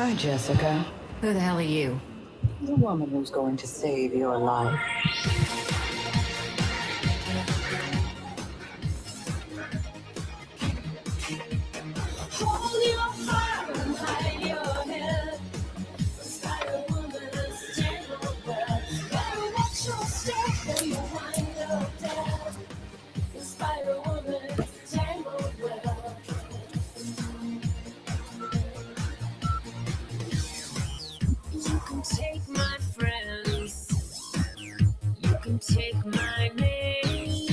Hi, Jessica. Who the hell are you? The woman who's going to save your life. Hold your heart and hide your head. Spider-Woman is tangled well. Better watch your step or you wind up dead. The Spider-Woman is tangled well. You can take my friends. You can take my name.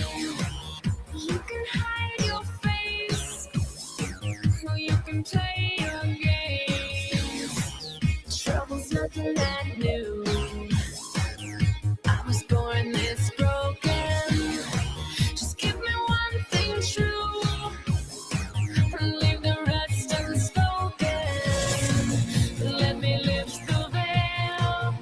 You can hide your face. Or you can play your game. Trouble's nothing that new. I was born this broken. Just give me one thing true. And leave the rest unspoken. Let me lift the veil.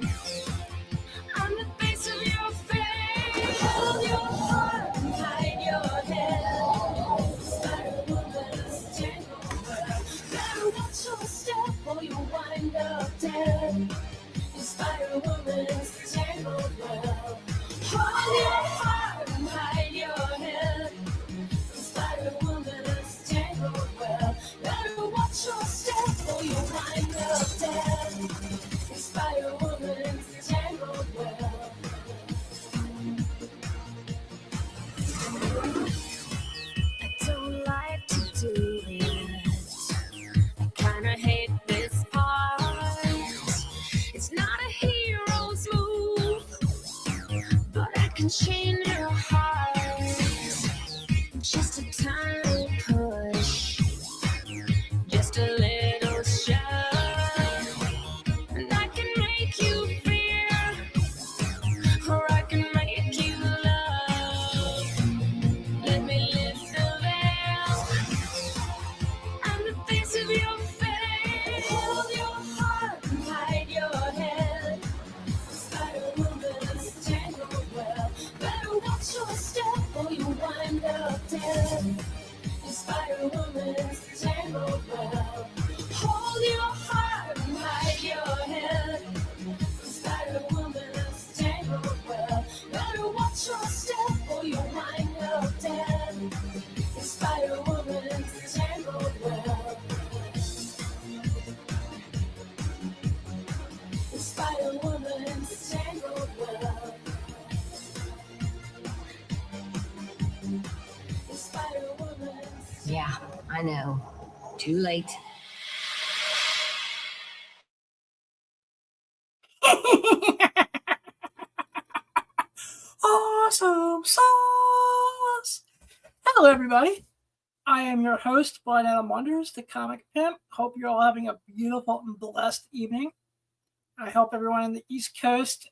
I'm the face of your face. Hold your heart and hide your head. Spider-Woman's tangled well. Better watch your step or you'll wind up dead. The Spider-Woman's tangled well. Hold your heart and hide your head. The Spider-Woman's tangled well. Better watch your step or you'll wind up dead. The Spider-Woman's tangled well. I don't like to do it. I kinda hate this part. It's not a hero's move, but I can change your heart. Just a tiny push, just a little shove, and I can make you fear, or I can make you love. Let me lift the veil. I'm the face of your face. Hold your heart and hide your head. Spider-Woman's tangled well. Better watch your step or you wind up dead. The Spider-Woman's tangled well. Hold your heart and hide your head. The Spider-Woman's tangled well. Better watch your step or you wind up dead. The Spider-Woman's tangled well. The Spider-Woman's tangled well. The Spider-Woman's. Yeah, I know. Too late. Awesome sauce! Hello, everybody. I am your host, Blind Adam Wonders, the comic pimp. Hope you're all having a beautiful and blessed evening. I hope everyone in the East Coast,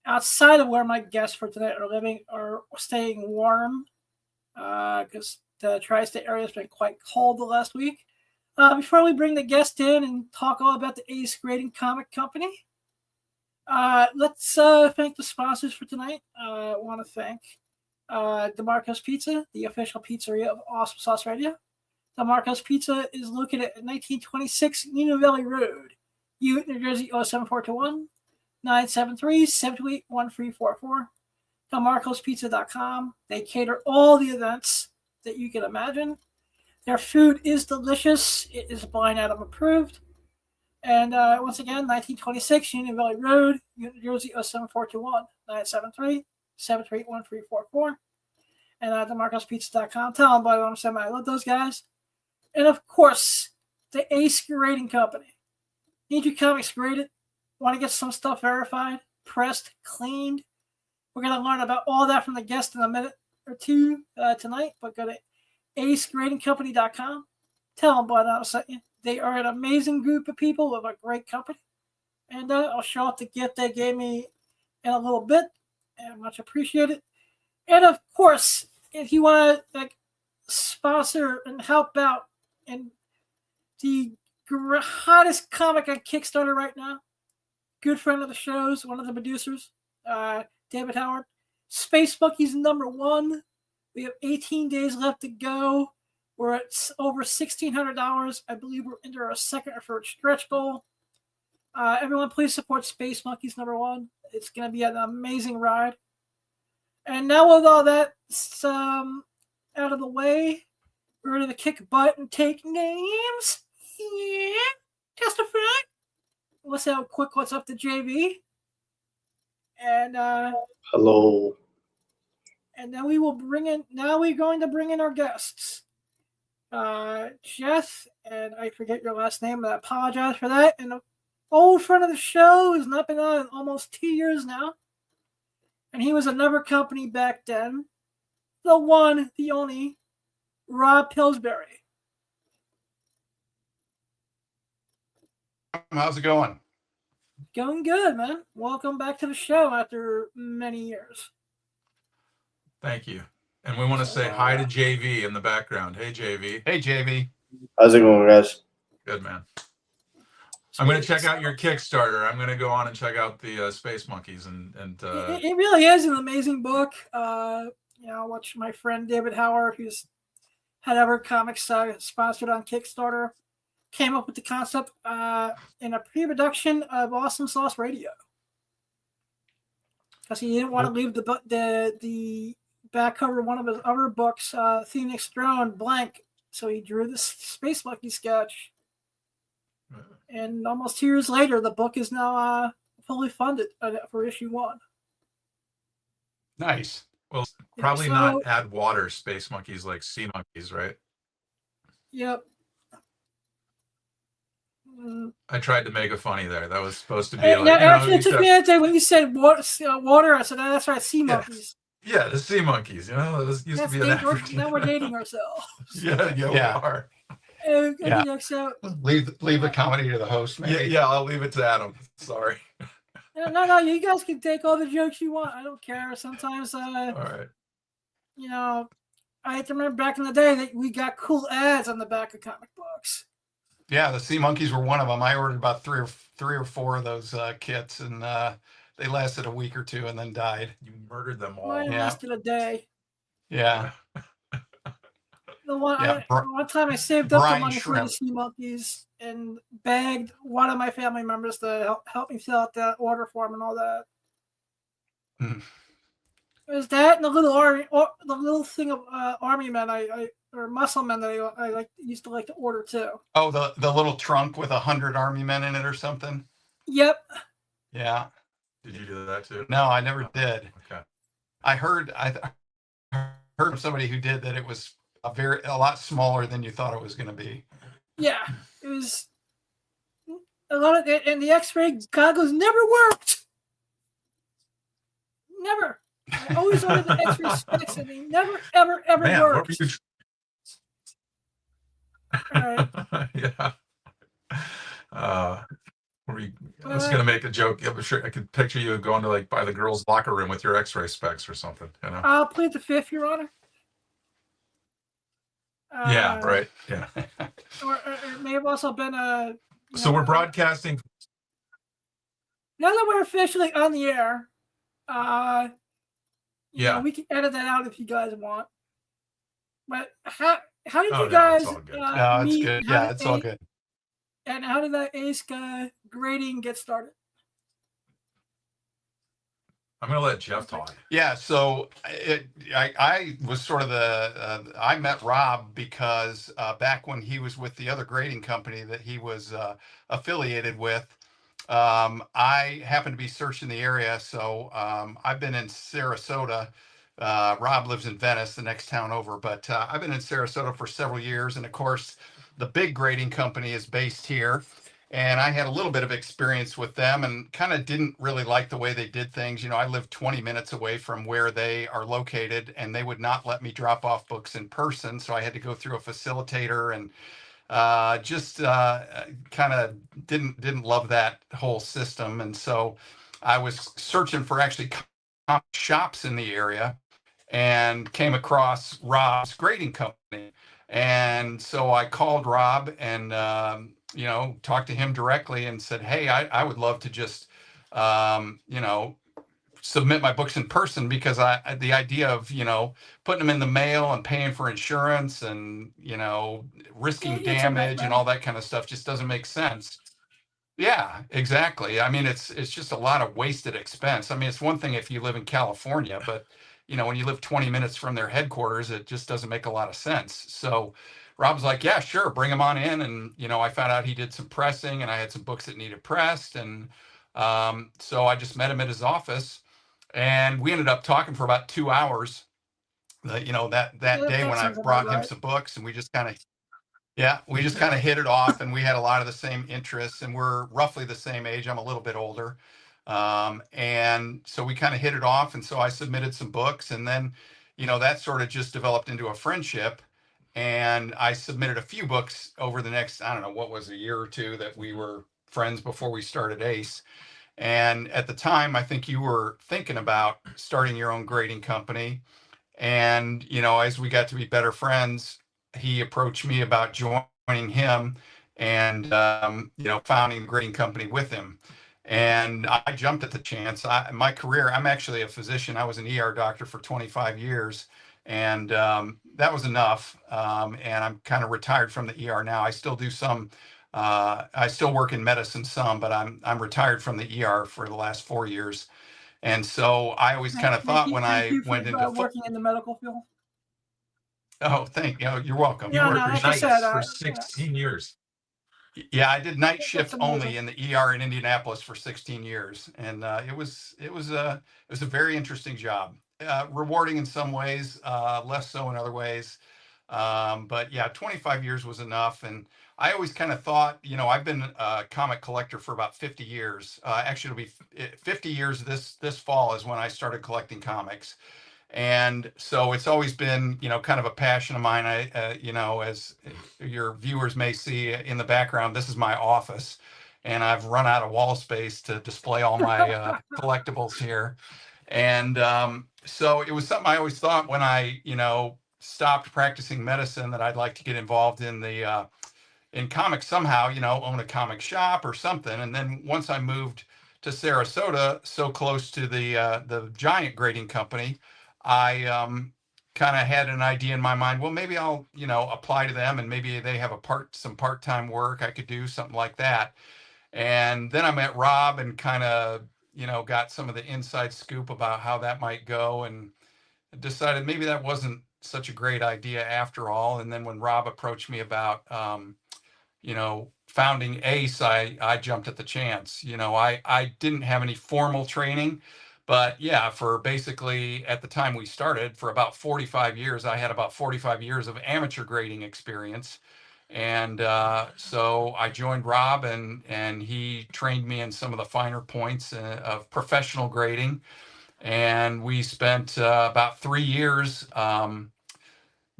outside of where my guests for tonight are living, are staying warm because the tri-state area has been quite cold the last week. Before we bring the guest in and talk all about the Ace Grading Comic Company, let's thank the sponsors for tonight. I want to thank DeMarco's Pizza, the official pizzeria of Awesome Sauce Radio. DeMarco's Pizza is located at 1926 Union Valley Road, Ute, New Jersey 07421 973-728-1344. DeMarco'spizza.com. They cater all the events that you can imagine. Their food is delicious. It is Blind Adam approved. And once again, 1926 Union Valley Road, New Jersey 07421 973-728-1344. And DeMarco'spizza.com. Tell them about it. I love those guys. And of course, the Ace Grading Company. Need your comics graded? Want to get some stuff verified, pressed, cleaned? We're going to learn about all that from the guest in a minute or two tonight. But go to acegradingcompany.com. Tell them about it. I sent you. They are an amazing group of people with a great company. And I'll show off the gift they gave me in a little bit. And much appreciated. And of course, if you want to sponsor and help out in the hottest comic on Kickstarter right now, good friend of the shows, one of the producers, David Howard, Space Monkey's #1. We have 18 days left to go. We're at over $1,600. I believe we're into our second or third stretch goal. Everyone, please support Space Monkeys #1. It's going to be an amazing ride. And now with all that out of the way, we're ready to kick butt and take names. Yeah. Testify. Let's have a quick what's up to JV. And Hello. And then we're going to bring in our guests. Jess, and I forget your last name, but I apologize for that. And an old friend of the show who's not been on in almost 2 years now. And he was another company back then. The one, the only, Rob Pillsbury. How's it going? Going good, man. Welcome back to the show after many years. Thank you. And we want to say hi to JV in the background. Hey, JV. Hey, JV. How's it going, guys? Good, man. I'm going to check out your Kickstarter. I'm going to go on and check out the Space Monkeys. It really is an amazing book. Watch my friend David Howard, who's had other comics sponsored on Kickstarter, came up with the concept in a pre-production of Awesome Sauce Radio. Because he didn't want to leave the back cover of one of his other books, Phoenix Throne, blank. So he drew this Space Monkey sketch. And almost 2 years later, the book is now fully funded for issue 1. Nice. Well, probably not add water Space Monkeys like sea monkeys, right? Yep. I tried to make a funny there. That was supposed to be actually, it took me a day when you said water. I said, that's right, sea monkeys. Yeah, the sea monkeys. That used to be an now we're dating ourselves. Yeah, we are. So, leave the comedy to the host, maybe. Yeah, I'll leave it to Adam. Sorry. No, you guys can take all the jokes you want. I don't care. Sometimes, all right. I have to remember back in the day that we got cool ads on the back of comic books. Yeah, the sea monkeys were one of them. I ordered about three or four of those kits, and they lasted a week or two and then died. You murdered them all. Mine lasted a day. Yeah. One time I saved up the money for the sea monkeys and begged one of my family members to help me fill out that order form and all that. Mm. It was that and the little thing of army men or muscle men that I used to like to order too. Oh, the little trunk with 100 army men in it or something. Yep. Yeah. Did you do that too? No, I never did. Okay. I heard from somebody who did that it was a lot smaller than you thought it was going to be. Yeah, it was a lot of it, and the X-ray goggles never worked. Never. I always ordered the X-ray specs, and they never, ever worked. Right. Yeah. I was gonna make a joke. I'm sure I could picture you going to buy the girls' locker room with your X-ray specs or something. I'll plead the fifth, Your Honor. Yeah, right. Yeah. Or it may have also been a. So we're broadcasting. Now that we're officially on the air, we can edit that out if you guys want. But how did you guys? No, it's good. Yeah, it's all good. And how did that ACE grading get started? I'm going to let Jeff talk. Yeah, so I was sort of I met Rob because back when he was with the other grading company that he was affiliated with, I happened to be searching the area. So I've been in Sarasota. Rob lives in Venice, the next town over, but I've been in Sarasota for several years. And of course, the big grading company is based here. And I had a little bit of experience with them and kind of didn't really like the way they did things. I live 20 minutes away from where they are located, and they would not let me drop off books in person. So I had to go through a facilitator and just kind of didn't love that whole system. And so I was searching for actually comic shops in the area and came across Rob's grading company. And so I called Rob and talked to him directly and said, hey, I would love to just, submit my books in person because the idea of, putting them in the mail and paying for insurance and, risking It's a damage and nightmare. all that kind of stuff just doesn't make sense. Yeah, exactly. I mean, it's just a lot of wasted expense. I mean, it's one thing if you live in California, but when you live 20 minutes from their headquarters, it just doesn't make a lot of sense. So Rob's like, yeah, sure, bring him on in. And I found out he did some pressing, and I had some books that needed pressed, and so I just met him at his office, and we ended up talking for about 2 hours. That Yeah, day that when I sounds about brought him right. some books, and we just kind of hit it off, and we had a lot of the same interests, and we're roughly the same age. I'm a little bit older. And so we kind of hit it off. And so I submitted some books, and then, that sort of just developed into a friendship. And I submitted a few books over the next, I don't know, what was a year or two that we were friends before we started ACE. And at the time, I think you were thinking about starting your own grading company. And, as we got to be better friends, he approached me about joining him and, founding a grading company with him. And I jumped at the chance. My career, I'm actually a physician. I was an ER doctor for 25 years. And that was enough. And I'm kind of retired from the ER now. I still do some, I still work in medicine some, but I'm retired from the ER for the last 4 years. And so I always kind of thought when Thank I you for went into working in the medical field. you're welcome. You Yeah, worked no, like I said, nights for 16 years. Yeah, I did night that's shift amazing. only in the ER in Indianapolis for 16 years, and it was a very interesting job. Rewarding in some ways, less so in other ways. But yeah, 25 years was enough. And I always kind of thought, I've been a comic collector for about 50 years. Actually, it'll be 50 years this fall is when I started collecting comics. And so it's always been, kind of a passion of mine. As your viewers may see in the background, this is my office, and I've run out of wall space to display all my collectibles here. And so it was something I always thought when I, stopped practicing medicine, that I'd like to get involved in comics somehow, own a comic shop or something. And then once I moved to Sarasota, so close to the giant grading company, I kind of had an idea in my mind. Well, maybe I'll, apply to them, and maybe they have some part-time work I could do, something like that. And then I met Rob and kind of, got some of the inside scoop about how that might go, and decided maybe that wasn't such a great idea after all. And then when Rob approached me about, founding ACE, I jumped at the chance. I didn't have any formal training, but yeah, for basically at the time we started, for about 45 years, I had about 45 years of amateur grading experience. And so I joined Rob, and he trained me in some of the finer points of professional grading. And we spent about 3 years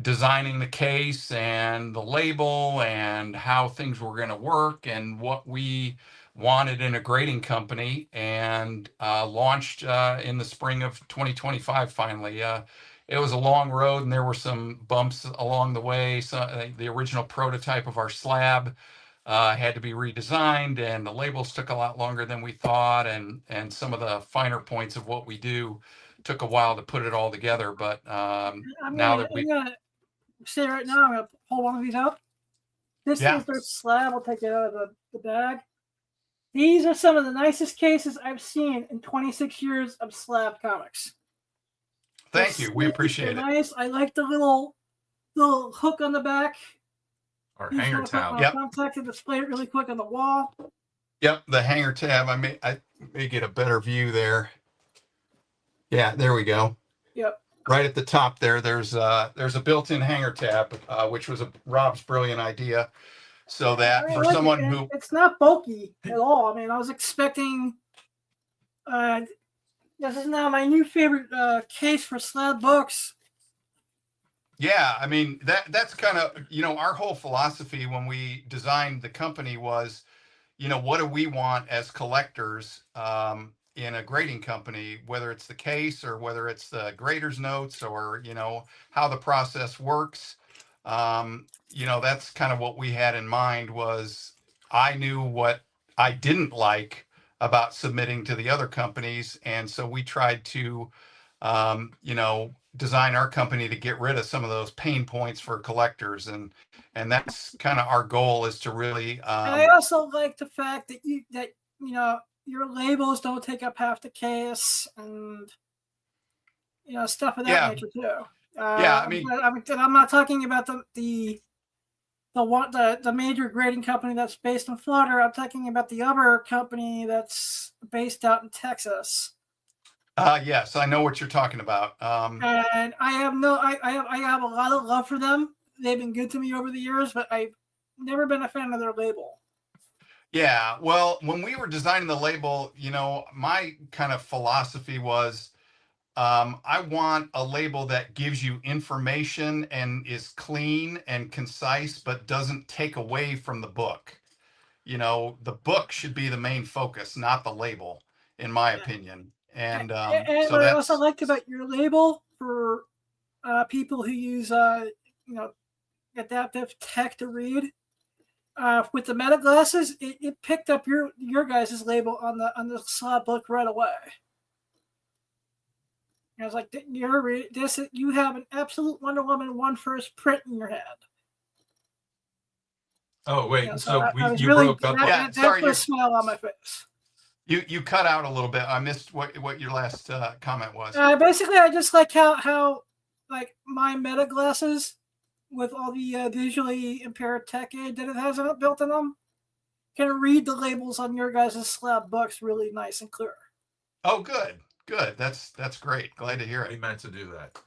designing the case and the label and how things were going to work and what we wanted in a grading company, and launched in the spring of 2025 finally. It was a long road, and there were some bumps along the way. So the original prototype of our slab had to be redesigned, and the labels took a lot longer than we thought, and some of the finer points of what we do took a while to put it all together. But I'm now gonna, that I'm gonna say right now, I'm gonna pull one of these out. This Yeah. is their slab. I'll take it out of the bag. These are some of the nicest cases I've seen in 26 years of slab comics. Thank you. We appreciate it. Nice. I like the little hook on the back. Or hanger tab. Yep. Contact to display it really quick on the wall. Yep, the hanger tab. I may get a better view there. Yeah, there we go. Yep. Right at the top there's a built-in hanger tab, which was Rob's brilliant idea. So that for someone who, it's not bulky at all. I mean, I was expecting. This is now my new favorite case for slab books. yeah, I mean that's kind of our whole philosophy when we designed the company was, what do we want as collectors in a grading company, whether it's the case or whether it's the grader's notes or how the process works. That's kind of what we had in mind. Was I knew what I didn't like about submitting to the other companies. And so we tried to, design our company to get rid of some of those pain points for collectors. And that's kind of our goal, is to really, And I also like the fact that your labels don't take up half the case, and stuff of that nature too. Yeah, I mean, I'm not talking about the major grading company that's based in Florida. I'm talking about the other company that's based out in Texas. yes, I know what you're talking about. And I have a lot of love for them. They've been good to me over the years, but I've never been a fan of their label. Yeah, well, when we were designing the label, my kind of philosophy was, I want a label that gives you information and is clean and concise, but doesn't take away from the book. The book should be the main focus, not the label, in my opinion. And And so what I also that's, liked about your label for people who use adaptive tech to read, with the meta glasses, it picked up your guys' label on the slot book right away. I was like, you have an absolute Wonder Woman 1 first print in your hand. Oh wait, So you broke up. That put a smile on my face. You cut out a little bit. I missed what your last comment was. Basically, I just like how like my meta glasses with all the visually impaired tech aid that it has built in them can read the labels on your guys' slab books really nice and clear. Oh, good. That's great. Glad to hear it. He meant to do that.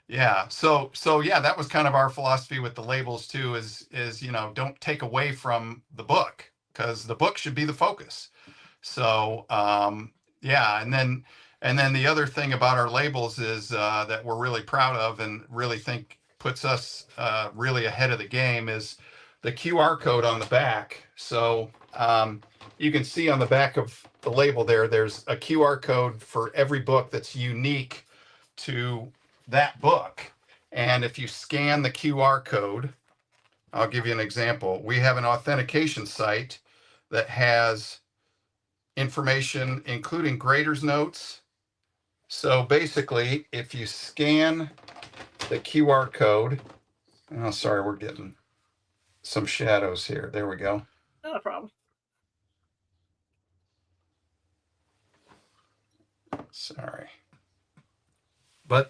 Yeah. So yeah, that was kind of our philosophy with the labels too, is don't take away from the book, because the book should be the focus. So yeah, and then the other thing about our labels is that we're really proud of and really think puts us really ahead of the game is the QR code on the back. So you can see on the back of the label there's a QR code for every book that's unique to that book. And if you scan the QR code, I'll give you an example. We have an authentication site that has information, including grader's notes. So basically, if you scan the QR code, oh, sorry, we're getting some shadows here. There we go. Not a problem. Sorry. But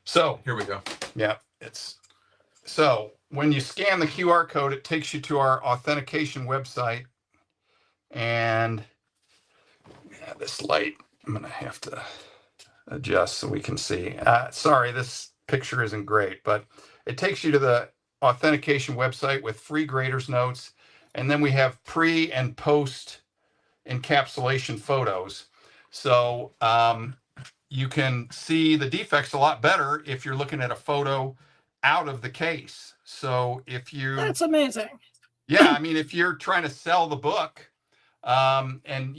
so here we go. Yeah, so when you scan the QR code, it takes you to our authentication website. And yeah, this light, I'm going to have to adjust so we can see. Sorry, this picture isn't great, but it takes you to the authentication website with free grader's notes. And then we have pre and post encapsulation photos. So you can see the defects a lot better if you're looking at a photo out of the case. So if you... That's amazing. Yeah, I mean, if you're trying to sell the book, and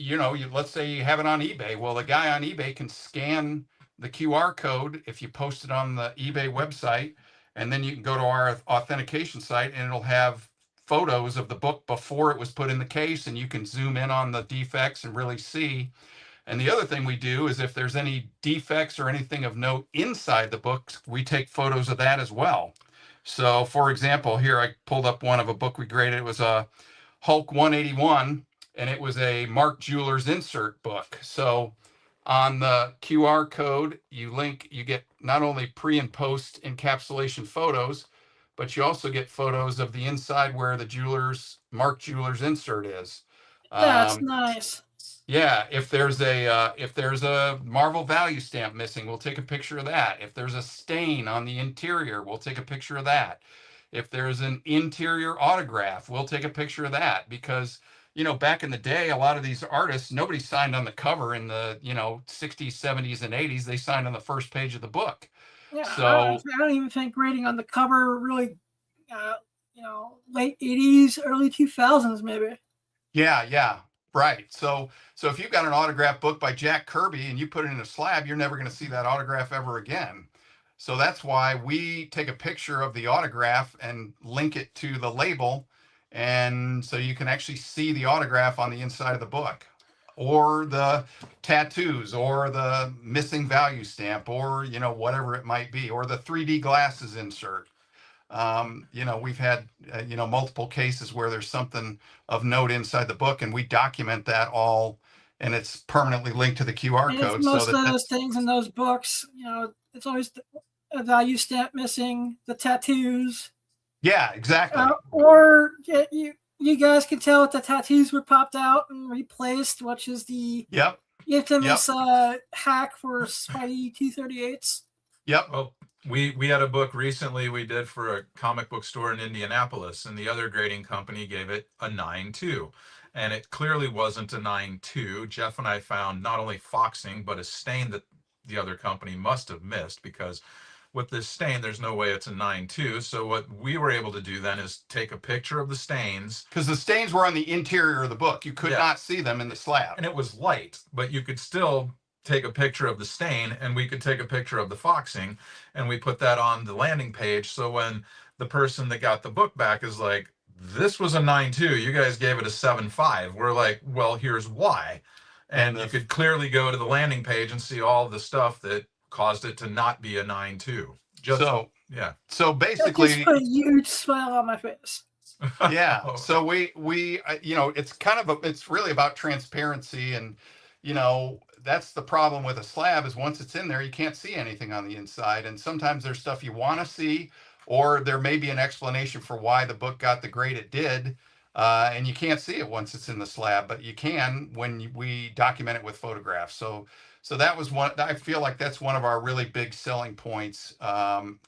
let's say you have it on eBay. Well, the guy on eBay can scan the QR code if you post it on the eBay website, and then you can go to our authentication site and it'll have photos of the book before it was put in the case, and you can zoom in on the defects and really see. And the other thing we do is if there's any defects or anything of note inside the books, we take photos of that as well. So for example, here I pulled up one of a book we graded. It was a Hulk 181, and it was a Mark Jewelers insert book. So on the QR code, you get not only pre and post encapsulation photos, but you also get photos of the inside where the Mark Jewelers insert is. That's nice. Yeah, if there's a Marvel value stamp missing, we'll take a picture of that. If there's a stain on the interior, we'll take a picture of that. If there's an interior autograph, we'll take a picture of that, because back in the day, a lot of these artists, nobody signed on the cover in the 60s, 70s, and 80s. They signed on the first page of the book. Yeah, so I don't even think grading on the cover really, late 80s, early 2000s, maybe. Yeah. Right. So if you've got an autograph book by Jack Kirby and you put it in a slab, you're never going to see that autograph ever again. So that's why we take a picture of the autograph and link it to the label. And so you can actually see the autograph on the inside of the book, or the tattoos, or the missing value stamp, or, you know, whatever it might be, or the 3D glasses insert. You know, we've had, you know, multiple cases where there's something of note inside the book, and we document that all, and it's permanently linked to the QR And it's code. So most of that those things in those books, you know, it's always a value stamp missing, the tattoos, yeah, exactly. or you guys can tell that the tattoos were popped out and replaced, which is the Yep. infamous hack for Spidey 238s. Yep. Well, we had a book recently we did for a comic book store in Indianapolis, and the other grading company gave it a 9.2. And it clearly wasn't a 9.2. Jeff and I found not only foxing, but a stain that the other company must have missed, because with this stain, there's no way it's a 9.2. So what we were able to do then is take a picture of the stains. Because the stains were on the interior of the book. You could Yeah. not see them in the slab. And it was light, but you could still take a picture of the stain, and we could take a picture of the foxing, and we put that on the landing page. So when the person that got the book back is like, this was a 9.2, you guys gave it a 7.5, we're like, well, here's why. And you could clearly go to the landing page and see all the stuff that caused it to not be a 9.2. So yeah. So That basically, just put a huge smile on my face. yeah. Oh. So we you know, it's kind of it's really about transparency, and you know, that's the problem with a slab, is once it's in there, you can't see anything on the inside. And sometimes there's stuff you want to see, or there may be an explanation for why the book got the grade it did. And you can't see it once it's in the slab, but you can when we document it with photographs. So that was one, I feel like that's one of our really big selling points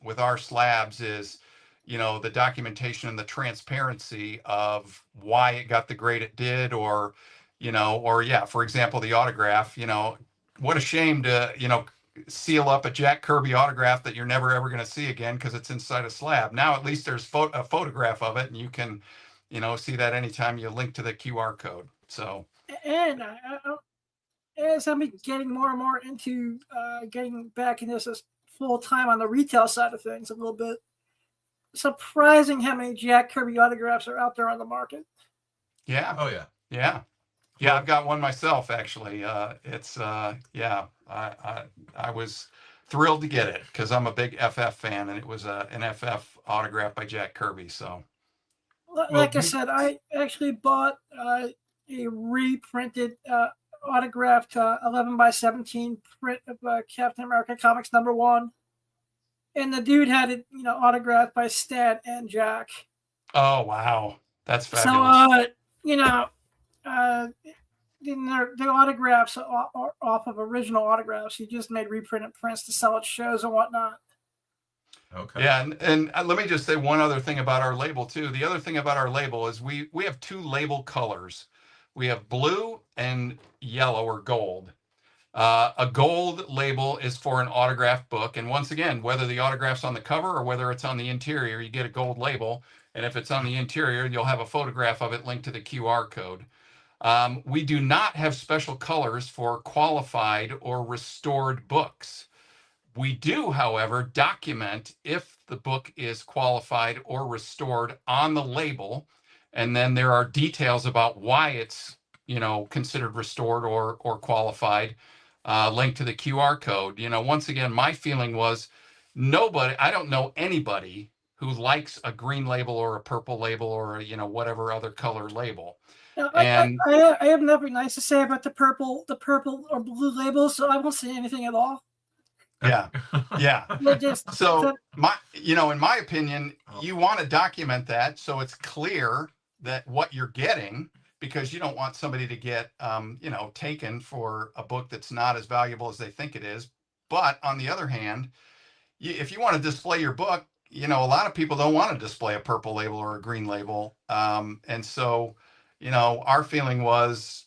with our slabs is, you know, the documentation and the transparency of why it got the grade it did, or, you know, or yeah, for example, the autograph, you know, what a shame to, you know, seal up a Jack Kirby autograph that you're never ever going to see again because it's inside a slab. Now at least there's a photograph of it, and you can, you know, see that anytime you link to the QR code. So, And as I'm getting more and more into getting back into this full time on the retail side of things a little bit, surprising how many Jack Kirby autographs are out there on the market. yeah. Oh yeah. Yeah. Yeah, I've got one myself, actually. It's yeah, I was thrilled to get it because I'm a big FF fan, and it was an FF autograph by Jack Kirby. So, Like I said, I actually bought a reprinted autographed 11x17 print of Captain America Comics #1, and the dude had it, you know, autographed by Stan and Jack. oh wow, that's fabulous. So, you know, the autographs are off of original autographs. He just made reprinted prints to sell at shows and whatnot. Okay. Yeah, and let me just say one other thing about our label too. The other thing about our label is we have two label colors. We have blue and yellow or gold. A gold label is for an autographed book, and once again, whether the autograph's on the cover or whether it's on the interior, you get a gold label. And if it's on the interior, you'll have a photograph of it linked to the QR code. We do not have special colors for qualified or restored books. We do, however, document if the book is qualified or restored on the label, and then there are details about why it's, you know, considered restored or qualified, linked to the QR code. You know, once again, my feeling was I don't know anybody who likes a green label or a purple label or a, you know, whatever other color label. Now, And I have nothing nice to say about the purple or blue labels, so I won't say anything at all. yeah, yeah. Just, So you know, in my opinion, you want to document that so it's clear that what you're getting, because you don't want somebody to get, you know, taken for a book that's not as valuable as they think it is. But on the other hand, if you want to display your book, you know, a lot of people don't want to display a purple label or a green label. And so, you know, our feeling was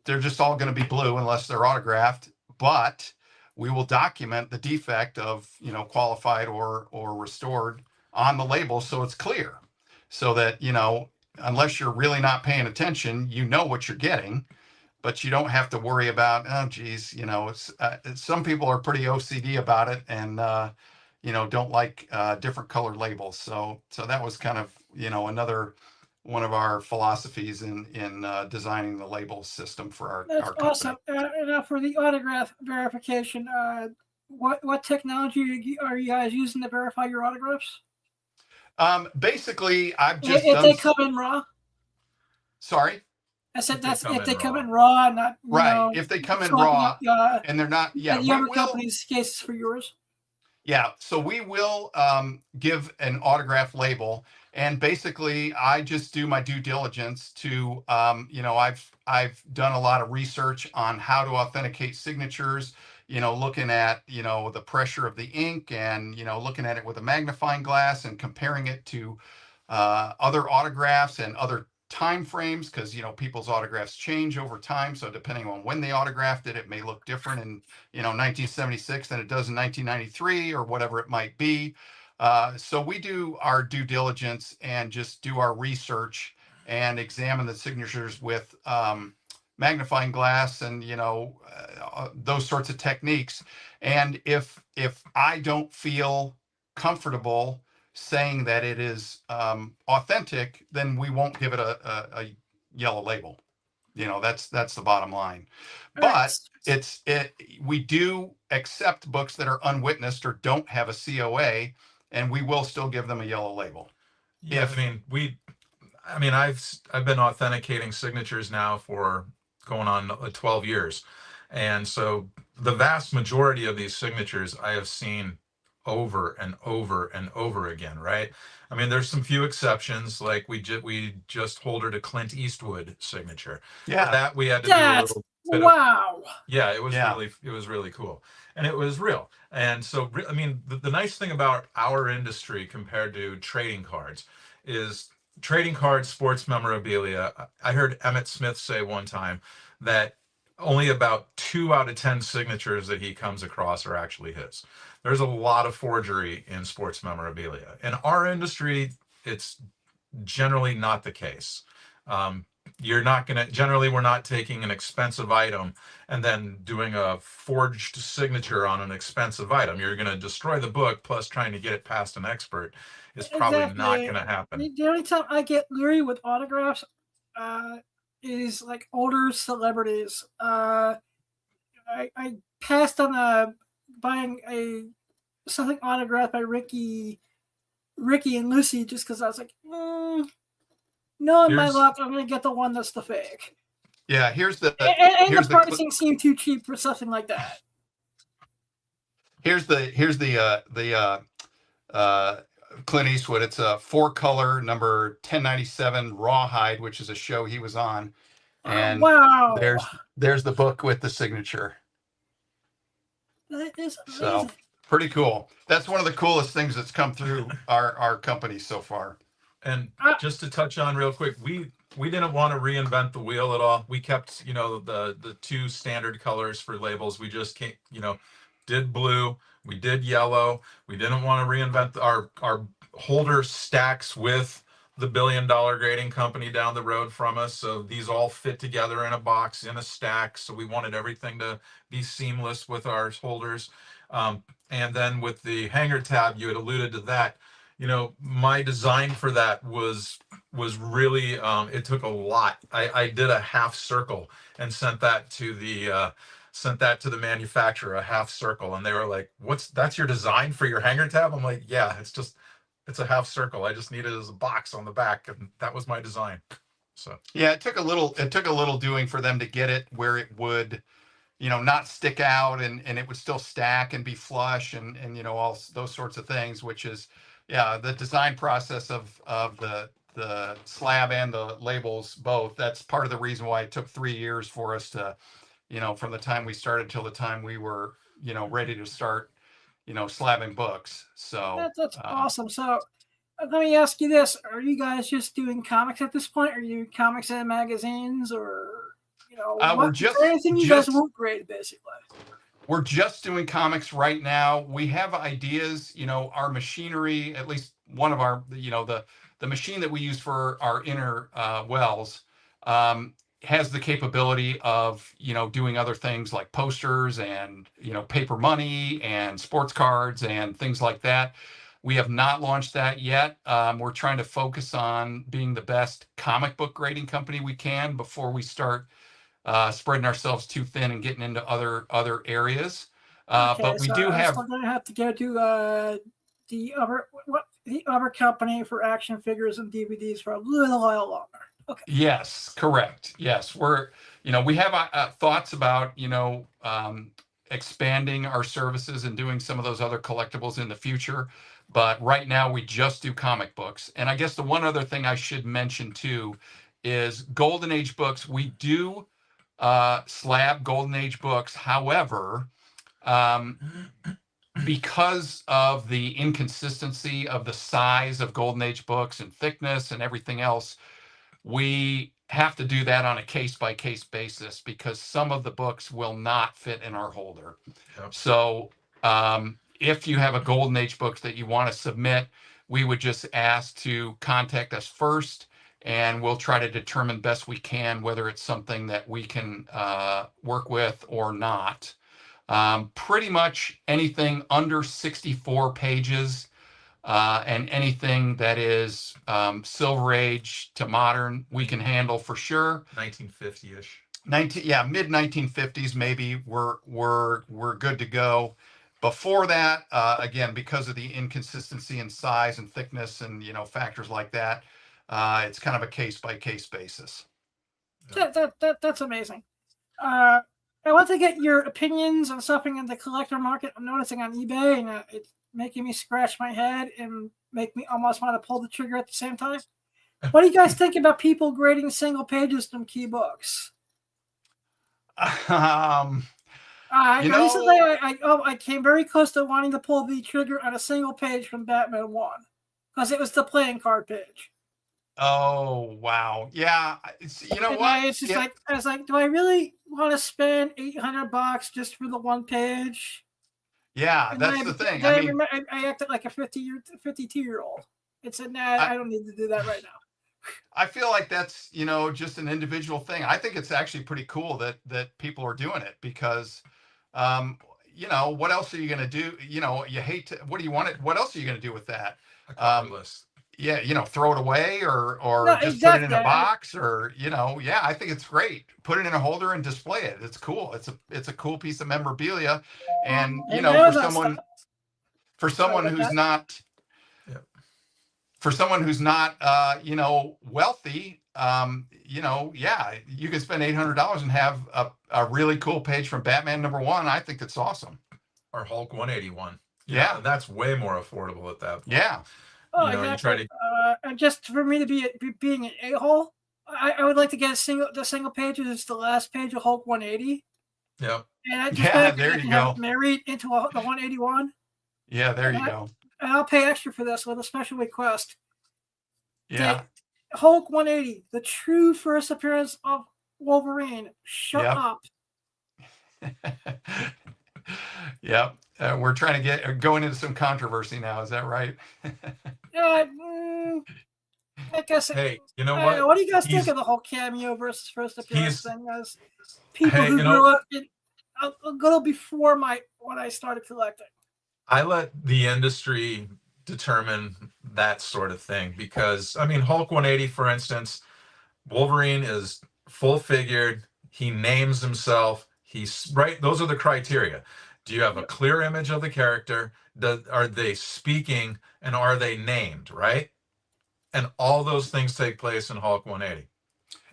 they're just all going to be blue unless they're autographed, but we will document the defect of, you know, qualified or restored on the label so it's clear, so that, you know, unless you're really not paying attention, you know what you're getting, but you don't have to worry about, oh geez, you know, it's some people are pretty OCD about it, and you know, don't like different colored labels. So that was kind of, you know, another philosophies in designing the label system for That's our company. awesome. Now for the autograph verification, what technology are you guys using to verify your autographs? Basically, I've just If done. they come in raw, Sorry. I said If they that's come if in they come raw. in raw, not Right. If they come in swapping raw up and they're not, yeah, the we other will. company's cases for yours. Yeah, so we will give an autograph label, and basically, I just do my due diligence to, I've done a lot of research on how to authenticate signatures. Looking at the pressure of the ink, and looking at it with a magnifying glass and comparing it to other autographs and other time frames, because people's autographs change over time. So depending on when they autographed it, it may look different in 1976 than it does in 1993 or whatever it might be. So we do our due diligence and just do our research and examine the signatures with magnifying glass and those sorts of techniques. And if I don't feel comfortable saying that it is authentic, then we won't give it a yellow label. That's the bottom line. But we do accept books that are unwitnessed or don't have a COA, and we will still give them a yellow label. Yeah, I've been authenticating signatures now for going on 12 years. And so the vast majority of these signatures I have seen over and over and over again, right? There's some few exceptions, like we just holdered a Clint Eastwood signature. Yeah. For that we had to do a little bit Wow. Yeah, it was really cool, and it was real. And so, the nice thing about our industry compared to trading cards is trading cards, sports memorabilia. I heard Emmett Smith say one time that only about 2 out of 10 signatures that he comes across are actually his. There's a lot of forgery in sports memorabilia. In our industry, it's generally not the case. You're not going to, generally, we're not taking an expensive item and then doing a forged signature on an expensive item. You're going to destroy the book, plus trying to get it past an expert is probably not going to happen. The only time I get leery with autographs is like older celebrities. I passed on buying something autographed by Ricky and Lucy just because I was like, knowing my luck, I'm gonna get the one that's the fake. Yeah, here's the pricing seemed too cheap for something like that. Here's the Clint Eastwood. It's a 4-color number 1097 rawhide, which is a show he was on. And wow, there's the book with the signature. That is amazing. So pretty cool. That's one of the coolest things that's come through our company so far. And just to touch on real quick, we didn't want to reinvent the wheel at all. We kept, the 2 standard colors for labels. We just did blue, we did yellow. We didn't want to reinvent our holder stacks with the $1 billion grading company down the road from us. So these all fit together in a box, in a stack. So we wanted everything to be seamless with our holders. And then with the hanger tab, you had alluded to that. My design for that was really, it took a lot. I did a half circle and sent that to the manufacturer, a half circle. And they were like, that's your design for your hanger tab? I'm like, yeah, it's a half circle. I just need it as a box on the back. And that was my design. So, yeah, it took a little doing for them to get it where it would, not stick out and it would still stack and be flush and all those sorts of things, which is, yeah, the design process of the slab and the labels both. That's part of the reason why it took 3 years for us to, from the time we started till the time we were, ready to start, slabbing books. So that's awesome. So let me ask you this: are you guys just doing comics at this point? Are you comics and magazines, or we're just anything you guys won't grade, basically? We're just doing comics right now. We have ideas, our machinery, at least one of our, the machine that we use for our inner wells has the capability of, doing other things like posters and, paper money and sports cards and things like that. We have not launched that yet. We're trying to focus on being the best comic book grading company we can before we start spreading ourselves too thin and getting into other areas. Okay, but we so do I'm have. still gonna have to go to the other company for action figures and DVDs for a little while longer. Okay. Yes, correct. Yes, we have thoughts about, expanding our services and doing some of those other collectibles in the future. But right now we just do comic books. And I guess the one other thing I should mention too is Golden Age books. We do slab Golden Age books. However, because of the inconsistency of the size of Golden Age books and thickness and everything else, we have to do that on a case-by-case basis because some of the books will not fit in our holder. Yep. So if you have a Golden Age book that you want to submit, we would just ask to contact us first, and we'll try to determine best we can whether it's something that we can work with or not. Pretty much anything under 64 pages and anything that is Silver Age to modern, we can handle for sure. 1950-ish. Mid 1950s maybe we're good to go. Before that, again, because of the inconsistency in size and thickness and factors like that, it's kind of a case by case basis. That's amazing. I want to get your opinions on something in the collector market I'm noticing on eBay, and it's making me scratch my head and make me almost want to pull the trigger at the same time. What do you guys think about people grading single pages from key books? Recently, I came very close to wanting to pull the trigger on a single page from Batman 1 because it was the playing card page. Oh, wow. Yeah. What? It's just I was like, do I really want to spend $800 just for the one page? Yeah, And that's the thing. I acted like a 52-year-old. It said, nah, I don't need to do that right now. I feel like that's, just an individual thing. I think it's actually pretty cool that people are doing it because, what else are you going to do? You hate to, what do you want it? What else are you going to do with that? A cover list. Yeah, throw it away or No, just exactly. put it in a box or, I think it's great. Put it in a holder and display it. It's cool. It's a cool piece of memorabilia. And, for someone who's not wealthy, you can spend $800 and have a really cool page from Batman #1. I think it's awesome. Or Hulk 181. Yeah. That's way more affordable at that point. Yeah. Oh, exactly. And just for me to being an a-hole, I would like to get the single page is the last page of Hulk 180. Yep. And there you go. Married into the 181. Yeah, there you go. And I'll pay extra for this with a special request. Yeah. Hulk 180, the true first appearance of Wolverine. Shut up. Yep. We're trying to going into some controversy now. Is that right? I guess. Hey, you know what? What do you guys think of the whole cameo versus first appearance thing? As people who grew up a little before when I started collecting. I let the industry determine that sort of thing because, Hulk 180, for instance, Wolverine is full figured. He names himself. He's right. Those are the criteria. Do you have a clear image of the character? Are they speaking and are they named, right? And all those things take place in Hulk 180.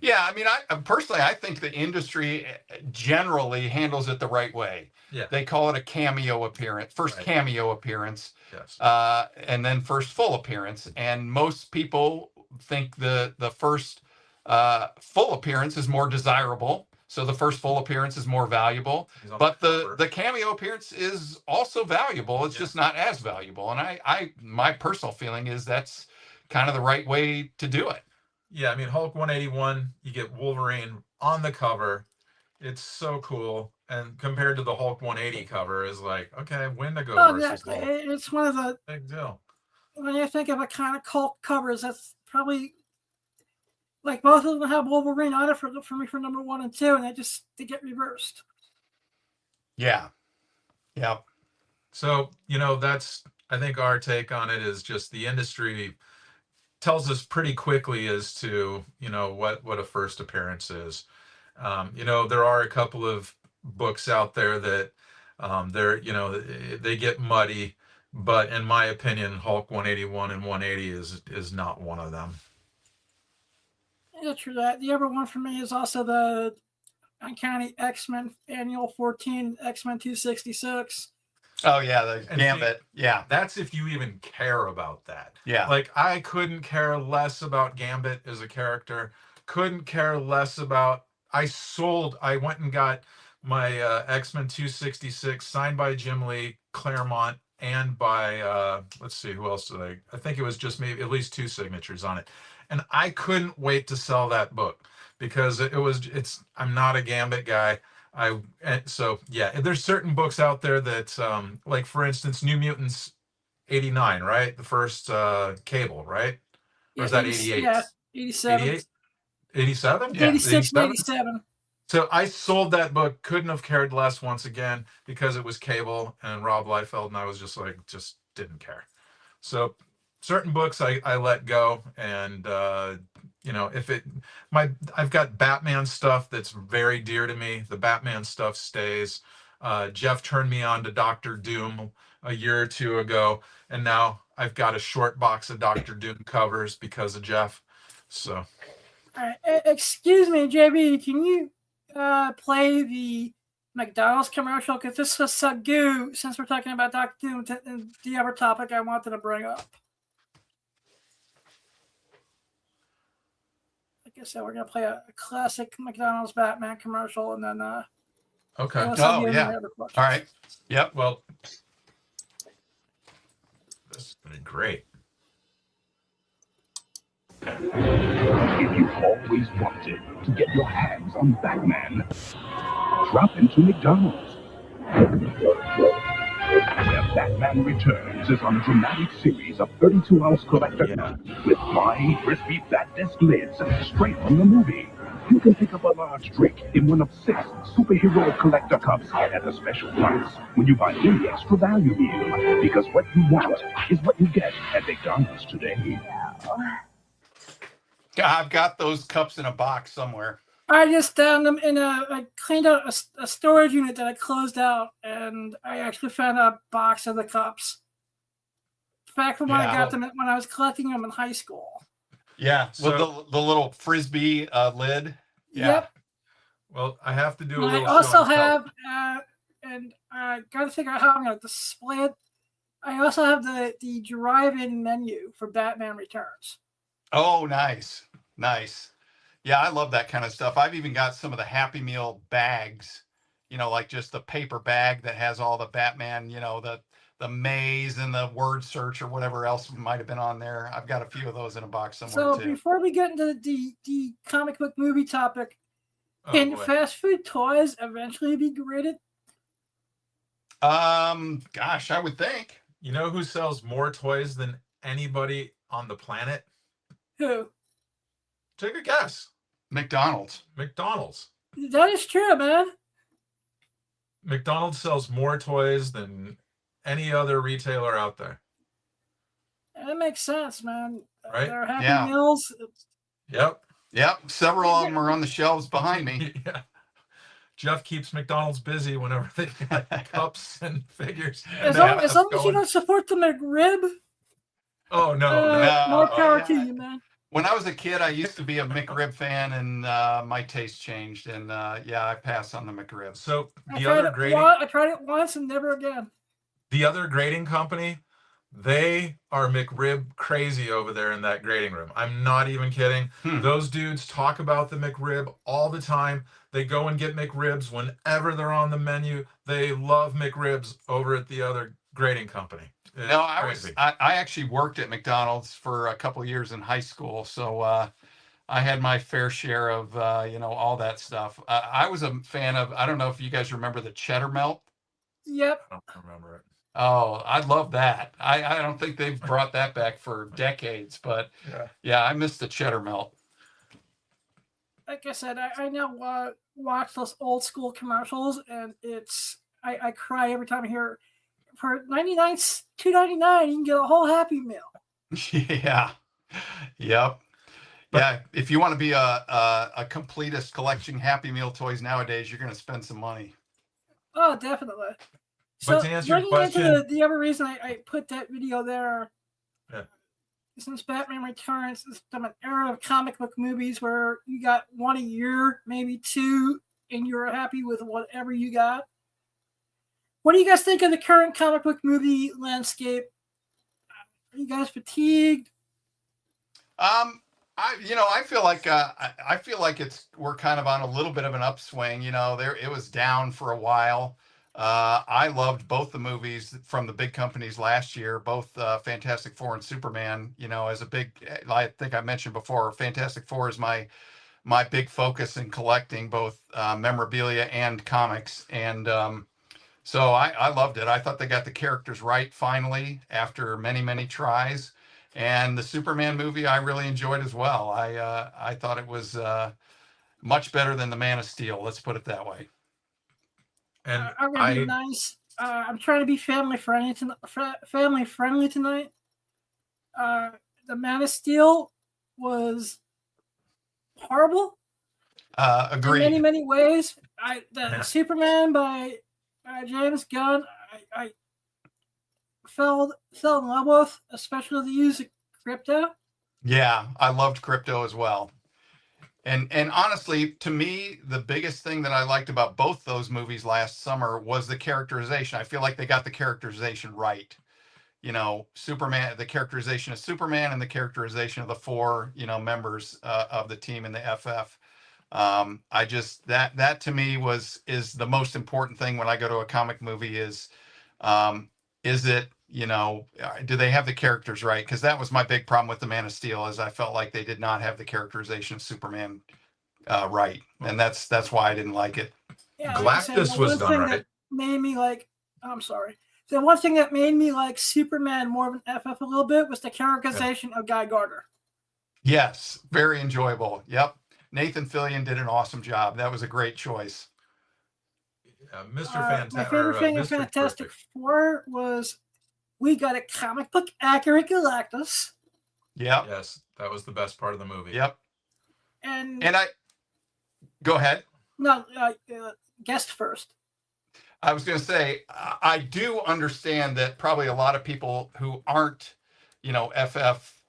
Yeah, I personally, I think the industry generally handles it the right way. Yeah. They call it a cameo appearance, cameo appearance, yes, and then first full appearance. And most people think the first full appearance is more desirable. So the first full appearance is more valuable, but the cameo appearance is also valuable. It's just not as valuable. And my personal feeling is that's kind of the right way to do it. Yeah, Hulk 181, you get Wolverine on the cover. It's so cool. And compared to the Hulk 180 cover is like, okay, Wendigo versus Hulk. It's one of the big deal. When you think of a kind of cult covers, that's probably like both of them have Wolverine on it for me for #1 and 2, and they get reversed. Yeah. Yeah. So, I think our take on it is just the industry tells us pretty quickly as to, what a first appearance is. There are a couple of books out there that they get muddy, but in my opinion, Hulk 181 and 180 is not one of them. Yeah, true that. The other one for me is also the Uncanny X-Men Annual 14, X-Men 266. Oh yeah, the And Gambit. Yeah, that's if you even care about that. yeah. Like, I couldn't care less about Gambit as a character. Couldn't care less about. I went and got my X-Men 266 signed by Jim Lee, Claremont, and by let's see, who else did I think it was just maybe at least 2 signatures on it. And I couldn't wait to sell that book because I'm not a Gambit guy. So yeah, there's certain books out there that like, for instance, New Mutants 89, right? The first Cable, right? Or is that 88? Yeah, 87. 88? 87? Yeah. 86 and 87. So I sold that book, couldn't have cared less once again, because it was Cable and Rob Liefeld, and I was just didn't care. So certain books I let go, and I've got Batman stuff that's very dear to me. The Batman stuff stays. Jeff turned me on to Doctor Doom a year or 2 ago, and now I've got a short box of Doctor Doom covers because of Jeff. So, all right, excuse me, JB, can you play the McDonald's commercial? Because this was so good since we're talking about Doctor Doom and the other topic I wanted to bring up. Like I said, we're gonna play a classic McDonald's Batman commercial, and then okay. Oh yeah. All right. Yep. Well, this is going to be great. If you've always wanted to get your hands on Batman, drop into McDonald's, where Batman Returns is on a dramatic series of 32-ounce collector cups with fine, crispy Bat Disc lids straight from the movie. You can pick up a large drink in one of 6 superhero collector cups at a special price when you buy any extra value meal. Because what you want is what you get at McDonald's today. I've got those cups in a box somewhere. I just found them I cleaned out a storage unit that I closed out, and I actually found a box of the cups. Back from when I got them when I was collecting them in high school. Yeah, with the little frisbee lid. Yeah. Yep. Well, I have to do a little. I also have, and I got to figure out how I'm going to display it. I also have the drive-in menu for Batman Returns. Oh, nice. Yeah, I love that kind of stuff. I've even got some of the Happy Meal bags, like just the paper bag that has all the Batman, the maze and the word search or whatever else might have been on there. I've got a few of those in a box somewhere too. So before we get into the comic book movie topic, can fast food toys eventually be graded? Gosh, I would think. You know who sells more toys than anybody on the planet? Who? Take a guess. McDonald's. That is true, man. McDonald's sells more toys than any other retailer out there. That makes sense, man. Right? They're Happy Meals. Yep. Several of them are on the shelves behind me. Yeah. Jeff keeps McDonald's busy whenever they got cups and figures. As long as you don't support the McRib. Oh, no. More power to you, man. When I was a kid, I used to be a McRib fan, and my taste changed. And I pass on the McRib. So I tried it once and never again. The other grading company, they are McRib crazy over there in that grading room. I'm not even kidding. Those dudes talk about the McRib all the time. They go and get McRibs whenever they're on the menu. They love McRibs over at the other grading company. I actually worked at McDonald's for a couple of years in high school, so I had my fair share of all that stuff. I was a fan of. I don't know if you guys remember the cheddar melt. Yep. I don't remember it. Oh, I love that. I don't think they've brought that back for decades, but yeah, I miss the cheddar melt. Like I said, I now watch those old school commercials, and I cry every time I hear for $2.99, you can get a whole Happy Meal. Yeah. Yep. Yeah. If you want to be a completist collecting Happy Meal toys nowadays, you're going to spend some money. Oh, definitely. But So to answer your bringing into question, the other reason I put that video there, Yeah. since Batman Returns is from an era of comic book movies where you got one a year, maybe two, and you were happy with whatever you got. What do you guys think of the current comic book movie landscape? Are you guys fatigued? I feel like we're kind of on a little bit of an upswing. It was down for a while. I loved both the movies from the big companies last year, both Fantastic Four and Superman. I think I mentioned before, Fantastic Four is my big focus in collecting both memorabilia and comics. And so I loved it. I thought they got the characters right finally after many, many tries. And the Superman movie I really enjoyed as well. I thought it was much better than the Man of Steel. Let's put it that way. and I'm gonna be nice. I'm trying to be family friendly tonight. The Man of Steel was horrible in Agreed. many ways. Superman by James Gunn, I fell in love with, especially the use of crypto. Yeah, I loved Crypto as well. And honestly, to me, the biggest thing that I liked about both those movies last summer was the characterization. I feel like they got the characterization right. Superman, the characterization of Superman and the characterization of the four, members of the team in the FF. That to me is the most important thing when I go to a comic movie is it, do they have the characters right? Because that was my big problem with the Man of Steel, is I felt like they did not have the characterization of Superman right, and that's why I didn't like it. Yeah, Galactus was done right. That made me like. I'm sorry. The one thing that made me like Superman more than FF a little bit was the characterization of Guy Gardner. Yes, very enjoyable. Yep, Nathan Fillion did an awesome job. That was a great choice. Mr. My favorite thing in Fantastic Four was we got a comic book accurate Galactus. Yep. Yes, that was the best part of the movie. Yep. And I go ahead. No, guest first. I was going to say, I do understand that probably a lot of people who aren't, FF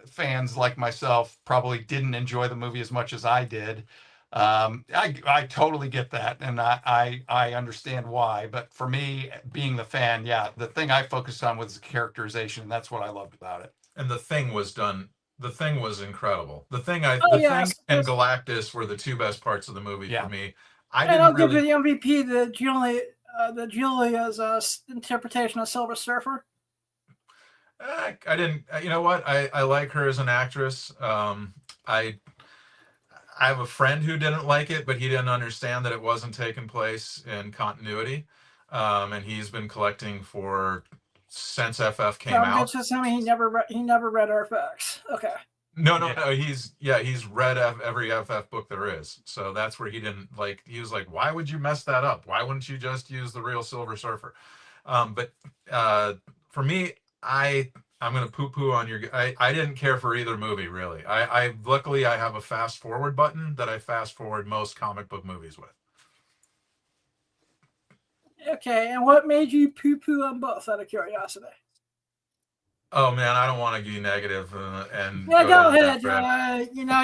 fans like myself probably didn't enjoy the movie as much as I did. I totally get that, and I understand why. But for me, being the fan, yeah, the thing I focused on was the characterization, and that's what I loved about it. And the Thing was done. The Thing was incredible. The Thing and Galactus were the two best parts of the movie for me. I'll give you the MVP, the Julia's interpretation of Silver Surfer. I didn't. You know what? I like her as an actress. I have a friend who didn't like it, but he didn't understand that it wasn't taking place in continuity, and he's been collecting since FF came out. Just he never read RFX. Okay. No. He's read every FF book there is. So that's where he didn't like. He was like, "Why would you mess that up? Why wouldn't you just use the real Silver Surfer?" But for me, I'm gonna poo-poo on your. I didn't care for either movie really. I luckily I have a fast forward button that I fast forward most comic book movies with. Okay, and what made you poo-poo on both, out of curiosity? Oh man, I don't want to be negative and. Yeah, go ahead.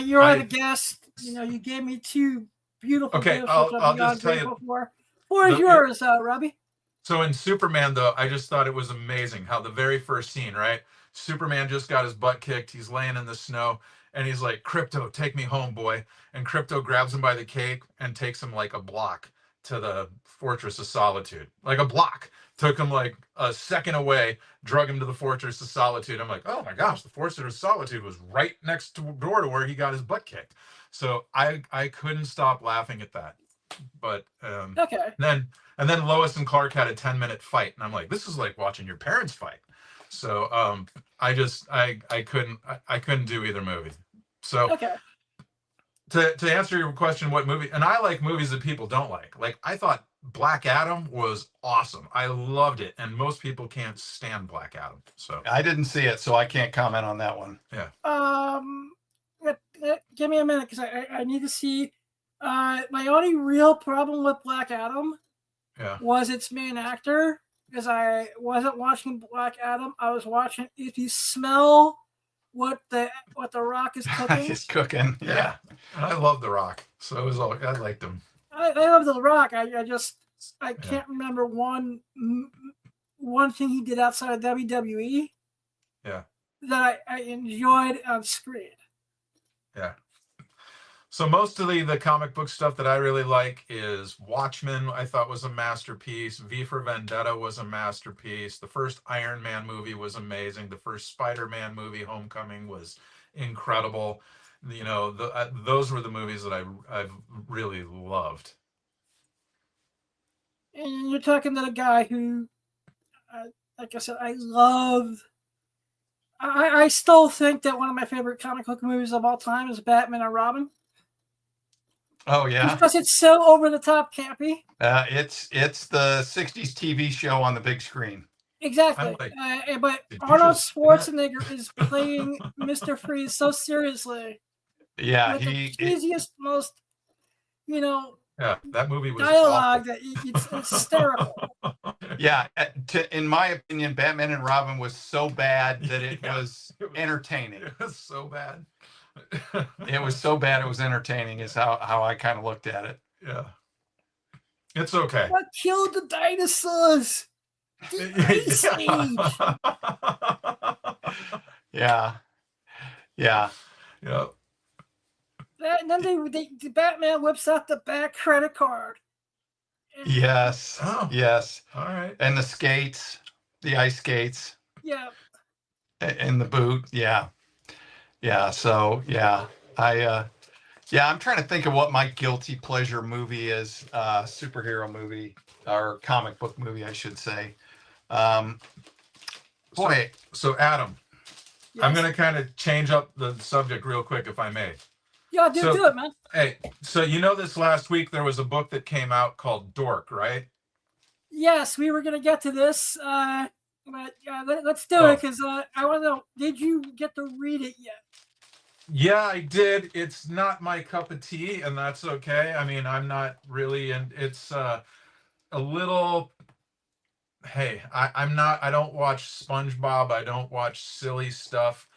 You are the guest. You gave me two beautiful. Okay, I'll just tell you. Floor is yours, Robbie. So in Superman, though, I just thought it was amazing how the very first scene, right? Superman just got his butt kicked. He's laying in the snow, and he's like, "Crypto, take me home, boy." And Crypto grabs him by the cape and takes him like a block to the Fortress of Solitude. Like a block. Took him like a second away, drug him to the Fortress of Solitude. I'm like, oh my gosh, the Fortress of Solitude was right next door to where he got his butt kicked. So I couldn't stop laughing at that. But okay. And then Lois and Clark had a 10-minute fight, and I'm like, this is like watching your parents fight. So I couldn't do either movie. So okay. To answer your question, what movie? And I like movies that people don't like. Like I thought Black Adam was awesome. I loved it, and most people can't stand Black Adam. So I didn't see it, so I can't comment on that one. yeah. Give me a minute because I need to see. My only real problem with Black Adam was its main actor, because I wasn't watching Black Adam. I was watching if you smell what the Rock is cooking. He's cooking. Yeah. I love The Rock, so it was all I liked him. I love the Rock. I can't remember one thing he did outside of WWE. Yeah. That I enjoyed on screen. Yeah. So mostly the comic book stuff that I really like is Watchmen. I thought was a masterpiece. V for Vendetta was a masterpiece. The first Iron Man movie was amazing. The first Spider-Man movie, Homecoming, was incredible. You know, those were the movies that I've really loved. And you're talking to a guy who, like I said, I love. I still think that one of my favorite comic book movies of all time is Batman and Robin. Oh yeah, because it's so over the top campy. It's the '60s TV show on the big screen. Exactly, but Arnold Schwarzenegger is playing Mr. Freeze so seriously. Yeah, the cheesiest, most Yeah, that movie was dialogue awful. that it's hysterical. Yeah, in my opinion, Batman and Robin was so bad that it was entertaining. It was so bad. It was so bad it was entertaining is how I kind of looked at it. Yeah. It's okay. What killed the dinosaurs? The Ice Age. Yeah. Yeah. And then the Batman whips out the back credit card. Yes. Oh. Yes. All right. And the skates, the ice skates. Yeah. And the boot. Yeah. Yeah. So yeah, I'm trying to think of what my guilty pleasure movie is. Superhero movie or comic book movie, I should say. Boy. So Adam, Yes. I'm going to kind of change up the subject real quick, if I may. Yeah, do it, man. Hey, so this last week there was a book that came out called Dork, right? Yes, we were going to get to this, but let's do it because I want to know, did you get to read it yet? Yeah, I did. It's not my cup of tea, and that's okay. I mean, I'm not really, and it's a little. Hey, I don't watch SpongeBob. I don't watch silly stuff.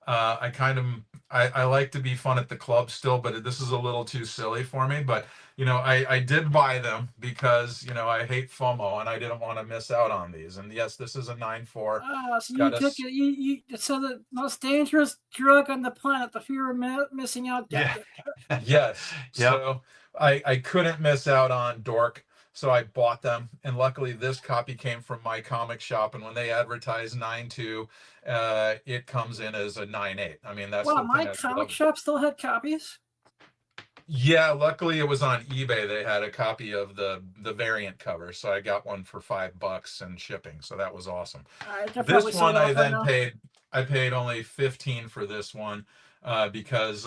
I like to be fun at the club still, but this is a little too silly for me. But I did buy them because I hate FOMO and I didn't want to miss out on these. And yes, this is a 9.4. So you took it. You so the most dangerous drug on the planet, the fear of missing out. Yeah. Yes. Yep. So I couldn't miss out on Dork. So I bought them, and luckily this copy came from my comic shop. And when they advertise 9.2, it comes in as a 9.8. I mean, that's wow. My comic shop still had copies. Yeah, luckily it was on eBay. They had a copy of the variant cover, so I got one for $5 and shipping. So that was awesome. This one I then paid. I paid only $15 for this one because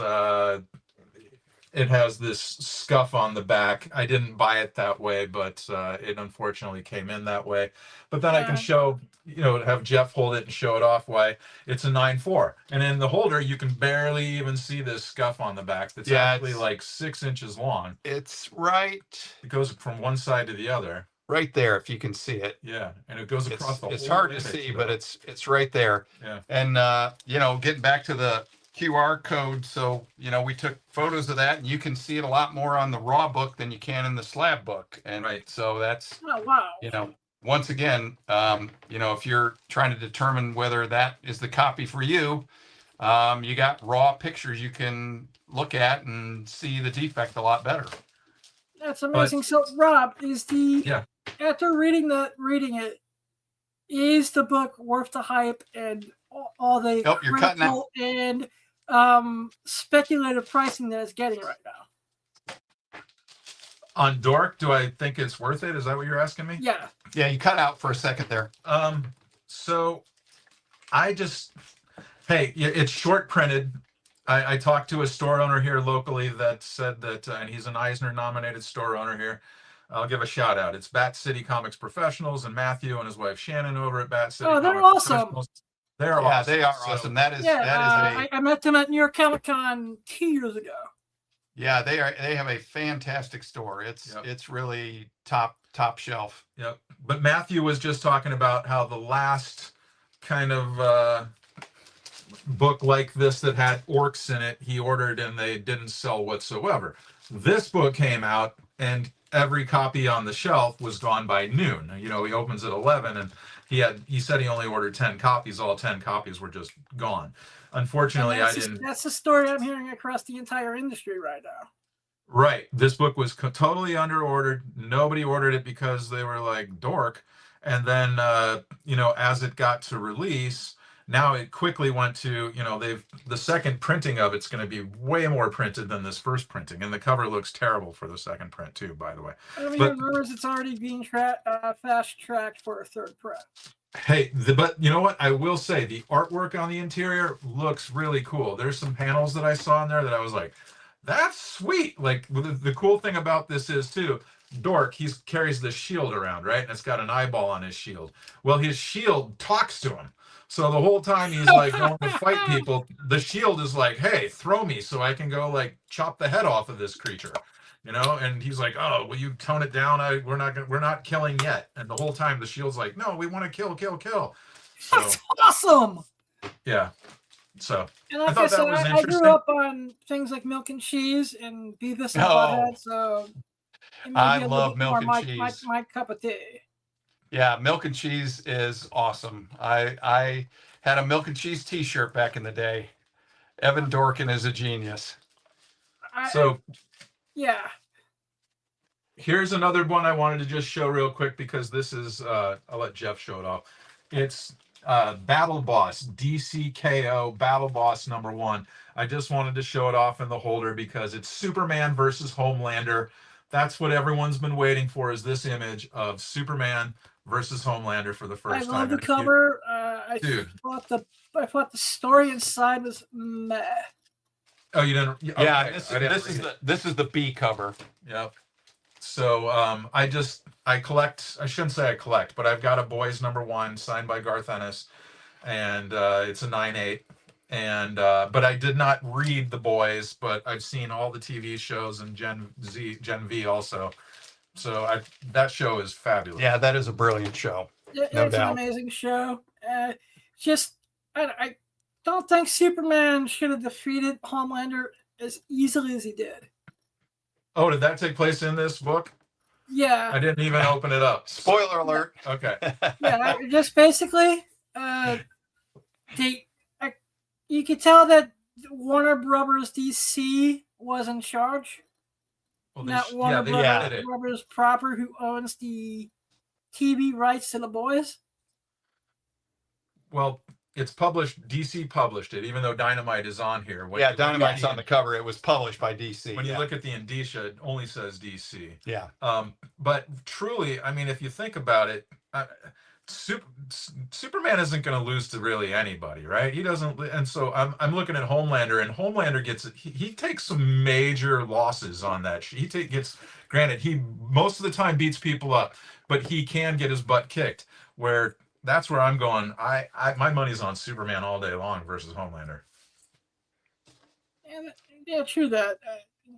it has this scuff on the back. I didn't buy it that way, but it unfortunately came in that way. But then I can show, have Jeff hold it and show it off why it's a 9.4. And in the holder, you can barely even see this scuff on the back. That's actually like 6 inches long. It's right. It goes from one side to the other. Right there, if you can see it. Yeah, and it goes across the whole. It's hard to see, but it's right there. Yeah. And getting back to the QR code, so we took photos of that, and you can see it a lot more on the raw book than you can in the slab book. And so that's once again, if you're trying to determine whether that is the copy for you, you got raw pictures you can look at and see the defect a lot better. That's amazing. So Rob, after reading it, is the book worth the hype and all the critical and speculative pricing that it's getting right now? On Dork, do I think it's worth it? Is that what you're asking me? Yeah. Yeah, you cut out for a second there. So I just, it's short printed. I talked to a store owner here locally that said that, and he's an Eisner nominated store owner here. I'll give a shout out. It's Bat City Comics Professionals and Matthew and his wife Shannon over at Bat City. Oh, they're Comics awesome. Professionals. They're Yeah, awesome. they are So, awesome. That is Yeah, that is a I met them at New York Comic Con 2 years ago. yeah, they have a fantastic store. It's really top shelf. Yep. But Matthew was just talking about how the last kind of book like this that had orcs in it, he ordered and they didn't sell whatsoever. This book came out and every copy on the shelf was gone by noon. You know, he opens at 11 and he said he only ordered 10 copies. All 10 copies were just gone. Unfortunately, That's the story I'm hearing across the entire industry right now. Right. This book was totally under ordered. Nobody ordered it because they were like dork. And then, you know, as it got to release, now it quickly went to, you know, the second printing of it's going to be way more printed than this first printing. And the cover looks terrible for the second print too, by the way. I'm hearing rumors it's already being fast tracked for a third print. Hey, but you know what? I will say the artwork on the interior looks really cool. There's some panels that I saw in there that I was like, that's sweet. Like the cool thing about this is too, Dork, he carries the shield around, right? And it's got an eyeball on his shield. Well, his shield talks to him. So the whole time he's like going to fight people, the shield is like, hey, throw me so I can go like chop the head off of this creature. You know, and he's like, oh, will you tone it down? We're not killing yet. And the whole time the shield's like, no, we want to kill. So, that's awesome. Yeah. So and like I thought that was interesting. I grew up on things like Milk and Cheese and Beavis and Butthead, so I love Milk and Cheese. My cup of tea. Yeah, Milk and Cheese is awesome. I had a Milk and Cheese T-shirt back in the day. Evan Dorkin is a genius. Yeah. Here's another one I wanted to just show real quick because this is I'll let Jeff show it off. It's Battle Boss, DCKO Battle Boss #1. I just wanted to show it off in the holder because it's Superman versus Homelander. That's what everyone's been waiting for, is this image of Superman versus Homelander for the first time. I love the cover. I thought the story inside was meh. Oh, you didn't? Okay. Yeah, this is the B cover. Yep. So I collect. I shouldn't say I collect, but I've got a Boys #1 signed by Garth Ennis, and it's a 9/8. And but I did not read The Boys, but I've seen all the TV shows and Gen V also. So that show is fabulous. Yeah, that is a brilliant show. It's an amazing show. I don't think Superman should have defeated Homelander as easily as he did. Oh, did that take place in this book? Yeah. I didn't even open it up. Spoiler alert. Okay. Yeah, just basically, you could tell that Warner Brothers DC was in charge. Well, not Warner Brothers proper, who owns the TV rights to The Boys. Well, it's published. DC published it, even though Dynamite is on here. Dynamite's on the cover. It was published by DC. When you look at the indicia, it only says DC. Yeah. But truly, I mean, if you think about it, Superman isn't going to lose to really anybody, right? He doesn't. And so I'm looking at Homelander, and Homelander he takes some major losses on that. Granted, he most of the time beats people up, but he can get his butt kicked. That's where I'm going. My money's on Superman all day long versus Homelander. Yeah, true that.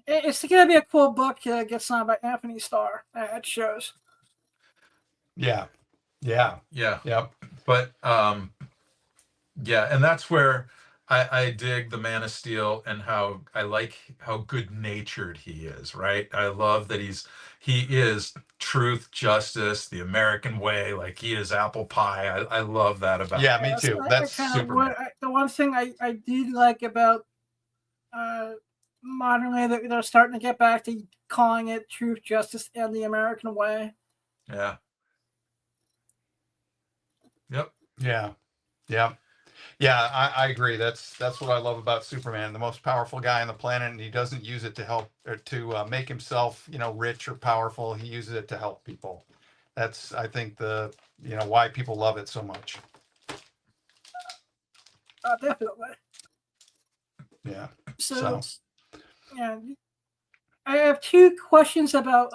It's going to be a cool book to get signed by Anthony Starr at shows. Yeah. Yep. But and that's where I dig the Man of Steel and how I like how good-natured he is, right? I love that he is truth, justice, the American way, like he is apple pie. I love that about him. Yeah, me too. That's Superman. The one thing I do like about modern day, that they're starting to get back to calling it truth, justice, and the American way. Yeah. Yep. Yeah, I agree. That's what I love about Superman, the most powerful guy on the planet, and he doesn't use it to help or to make himself, rich or powerful. He uses it to help people. That's, I think, why people love it so much. Definitely. Yeah. So yeah, I have two questions about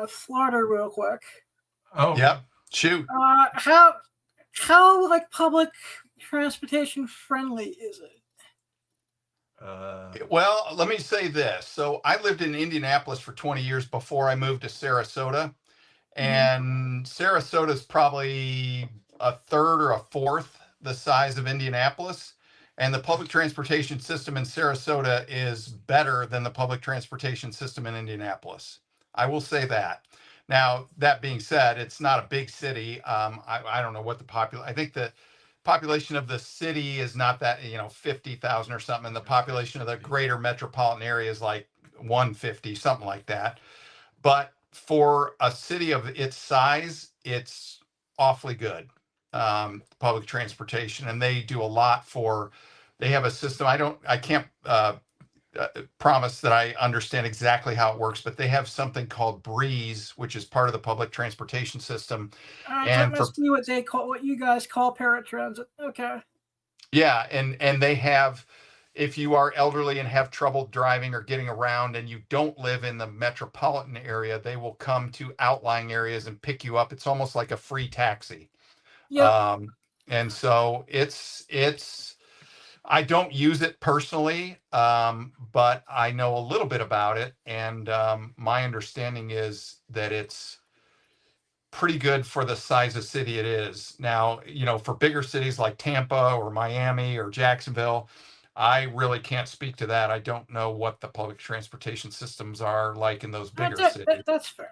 Florida, real quick. Oh, Yep. Shoot. How like public transportation friendly is it? Well, let me say this. So I lived in Indianapolis for 20 years before I moved to Sarasota. And Sarasota is probably a third or a fourth the size of Indianapolis. And the public transportation system in Sarasota is better than the public transportation system in Indianapolis. I will say that. Now, that being said, it's not a big city. I don't know what I think the population of the city is not that, 50,000 or something. And the population of the greater metropolitan area is like 150, something like that. But for a city of its size, it's awfully good, public transportation, and they do a lot they have a system. I can't promise that I understand exactly how it works, but they have something called Breeze, which is part of the public transportation system. That must be what you guys call paratransit. Okay. Yeah, and they have, if you are elderly and have trouble driving or getting around and you don't live in the metropolitan area, they will come to outlying areas and pick you up. It's almost like a free taxi. Yeah. And so I don't use it personally, but I know a little bit about it. And my understanding is that it's pretty good for the size of city it is. Now, for bigger cities like Tampa or Miami or Jacksonville, I really can't speak to that. I don't know what the public transportation systems are like in those bigger cities. That's fair.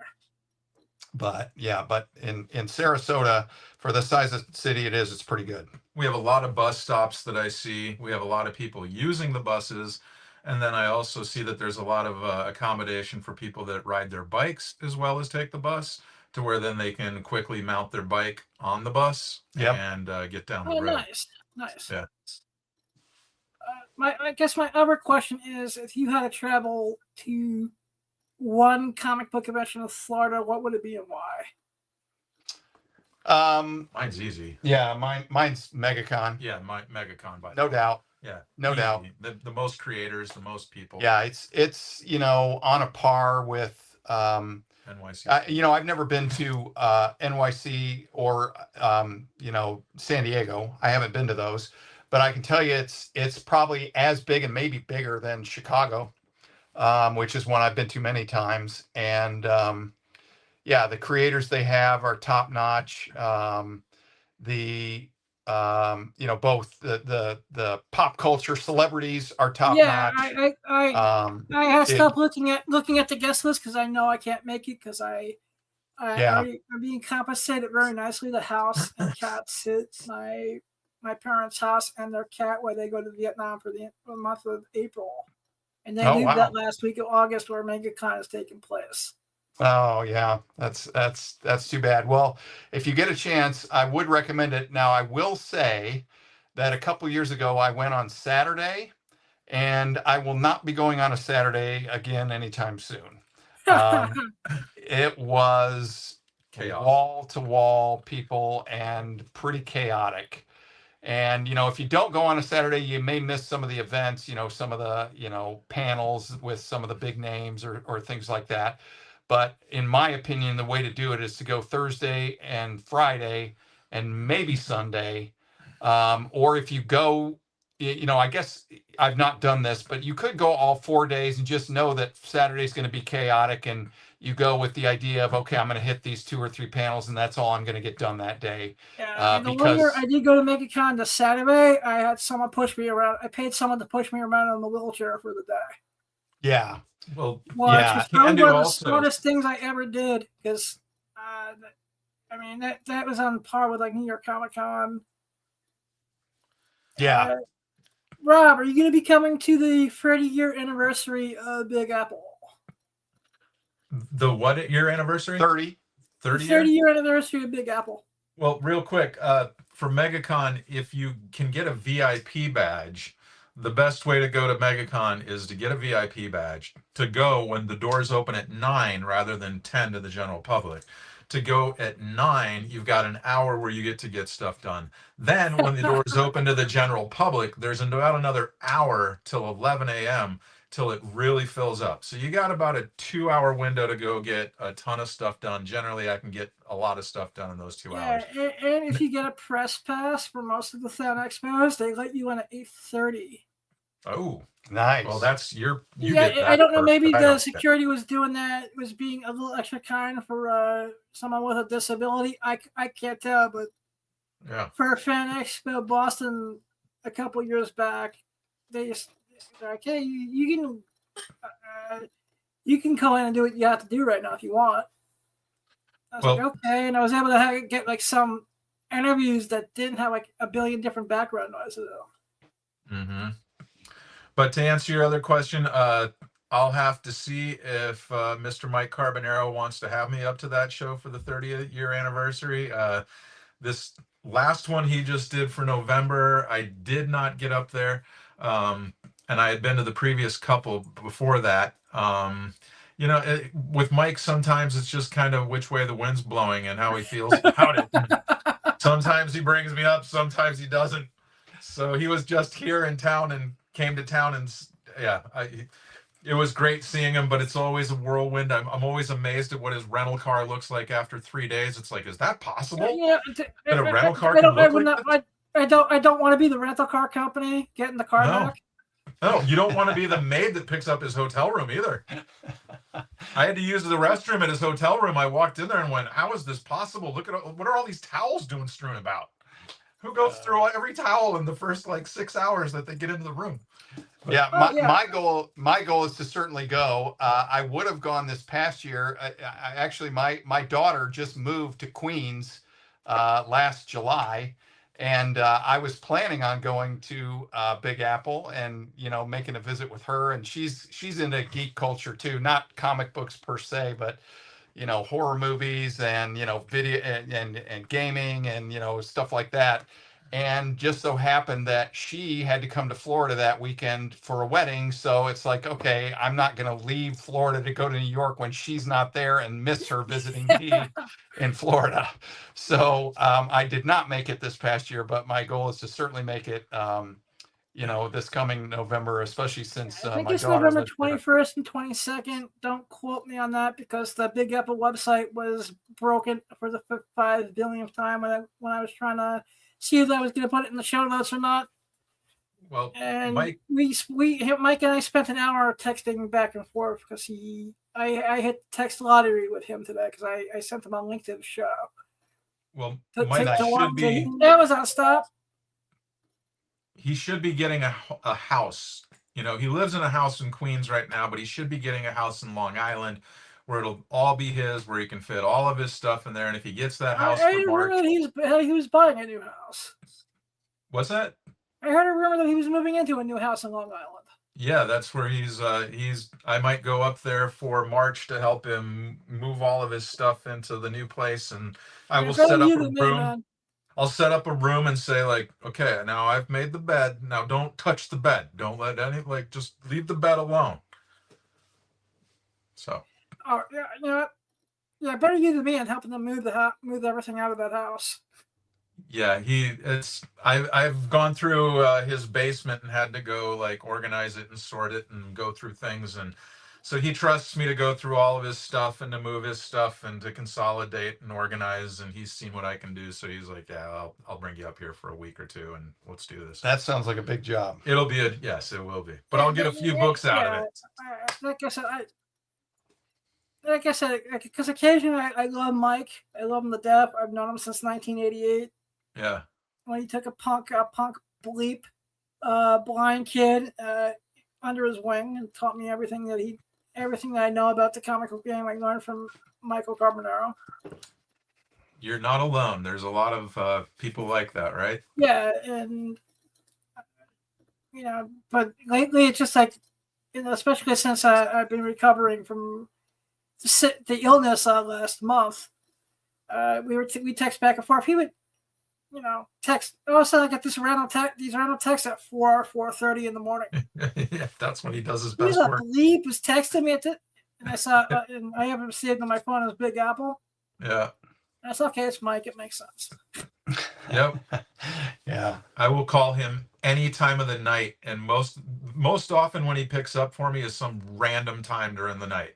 But yeah, in Sarasota, for the size of city it is, it's pretty good. We have a lot of bus stops that I see. We have a lot of people using the buses. And then I also see that there's a lot of accommodation for people that ride their bikes as well as take the bus, to where then they can quickly mount their bike on the bus and get down the road. Nice. Yeah. I guess my other question is, if you had to travel to one comic book convention in Florida, what would it be and why? Mine's easy. Yeah, mine's MegaCon. Yeah, MegaCon, by no doubt. Yeah, no doubt. The most creators, the most people. Yeah, it's on a par with NYC. I've never been to NYC or San Diego. I haven't been to those, but I can tell you it's probably as big and maybe bigger than Chicago, which is one I've been to many times. And the creators they have are top notch. Both the pop culture celebrities are top notch. I have stopped looking at the guest list because I know I can't make it because I'm being compensated very nicely. The house and cat sit my parents' house and their cat where they go to Vietnam for the month of April, and they leave that last week of August where MegaCon is taking place. Oh yeah, that's too bad. Well, if you get a chance, I would recommend it. Now, I will say that a couple years ago I went on Saturday, and I will not be going on a Saturday again anytime soon. It was wall to wall people and pretty chaotic. And, if you don't go on a Saturday, you may miss some of the events, some of the, panels with some of the big names or things like that. But in my opinion, the way to do it is to go Thursday and Friday and maybe Sunday. Or if you go, I guess I've not done this, but you could go all 4 days and just know that Saturday is going to be chaotic. And you go with the idea of, okay, I'm going to hit these 2 or 3 panels and that's all I'm going to get done that day. Yeah, the one year I did go to MegaCon the Saturday, I had someone push me around. I paid someone to push me around on the wheelchair for the day. Yeah. Well, it's one of the smartest things I ever did because, that was on par with like New York Comic Con. Yeah. Rob, are you going to be coming to the 30-year anniversary of Big Apple? The what year anniversary? 30. 30-year anniversary of Big Apple. Well, real quick, for MegaCon, if you can get a VIP badge, the best way to go to MegaCon is to get a VIP badge, to go when the doors open at 9 rather than 10 to the general public. To go at 9, you've got an hour where you get stuff done. Then when the doors open to the general public, there's about another hour till 11 a.m. till it really fills up. So you got about a 2-hour window to go get a ton of stuff done. Generally, I can get a lot of stuff done in those 2 hours. And if you get a press pass for most of the Fan Expos, they let you in at 8:30. Oh, Nice. well, that's you Yeah, get that I don't know. perk, Maybe but I the don't get security was doing that, was being a little extra kind for someone with a disability. I can't tell, but it. Yeah. for Fan Expo Boston a couple years back, they're like, hey, you can go in and do what you have to do right now if you want. I was like, okay, and I was able to get like some interviews that didn't have like a billion different background noises. Mm-hmm. But to answer your other question, I'll have to see if Mr. Mike Carbonaro wants to have me up to that show for the 30th year anniversary. This last one he just did for November, I did not get up there. And I had been to the previous couple before that. With Mike, sometimes it's just kind of which way the wind's blowing and how he feels about it. Sometimes he brings me up, sometimes he doesn't. So he was just here in town and came to town, and it was great seeing him, but it's always a whirlwind. I'm always amazed at what his rental car looks like after 3 days. It's like, is that possible? Yeah, that a rental car can look like this? I don't want to be the rental car company getting the car back. No, you don't want to be the maid that picks up his hotel room either. I had to use the restroom at his hotel room. I walked in there and went, how is this possible? Look at what are all these towels doing strewn about? Who goes through every towel in the first like 6 hours that they get into the room? Yeah, my goal is to certainly go. I would have gone this past year. I actually, my daughter just moved to Queens last July, and I was planning on going to Big Apple and making a visit with her. And she's into geek culture too, not comic books per se, but horror movies and video and gaming and stuff like that. And just so happened that she had to come to Florida that weekend for a wedding. So it's like, okay, I'm not going to leave Florida to go to New York when she's not there and miss her visiting me in Florida. So I did not make it this past year, but my goal is to certainly make it, this coming November, especially since I think my it's daughter November lives there. 21st and 22nd. Don't quote me on that because the Big Apple website was broken for the 5 billionth time when I was trying to see if I was going to put it in the show notes or not. Well, And Mike Mike and I spent an hour texting back and forth because I hit text lottery with him today because I sent him a link to the show. Well, Mike should be Amazon stop. He should be getting a house. He lives in a house in Queens right now, but he should be getting a house in Long Island where it'll all be his, where he can fit all of his stuff in there. And if he gets that house I for heard March, that he was buying a new house. What's that? I heard a rumor that he was moving into a new house in Long Island. Yeah, that's where he's. I might go up there for March to help him move all of his stuff into the new place, and I will set up a room. I'll set up a room and say, like, okay, now I've made the bed. Now don't touch the bed. Don't let just leave the bed alone. So. Oh yeah, better you than me in helping them move everything out of that house. Yeah, I've gone through his basement and had to go like organize it and sort it and go through things, and so he trusts me to go through all of his stuff and to move his stuff and to consolidate and organize, and he's seen what I can do, so he's like, yeah, I'll bring you up here for a week or two and let's do this. That sounds like a big job. It'll be yes, it will be, but I'll get a few books out of it. Like I said, because occasionally I love Mike. I love him to death. I've known him since 1988. Yeah. When he took a punk bleep, blind kid under his wing and taught me everything that I know about the comic book game. I learned from Michael Carbonaro. You're not alone. There's a lot of people like that, right? Yeah, and but lately it's just like, especially since I've been recovering from the illness last month. We text back and forth. He would, text. All of a sudden, I get these random texts at 4:30 in the morning. Yeah, that's when he does his best work. Bleep was texting me at it, and I saw, and I have him saved on my phone as Big Apple. Yeah. That's okay. It's Mike. It makes sense. Yep. Yeah. I will call him any time of the night, and most often when he picks up for me is some random time during the night,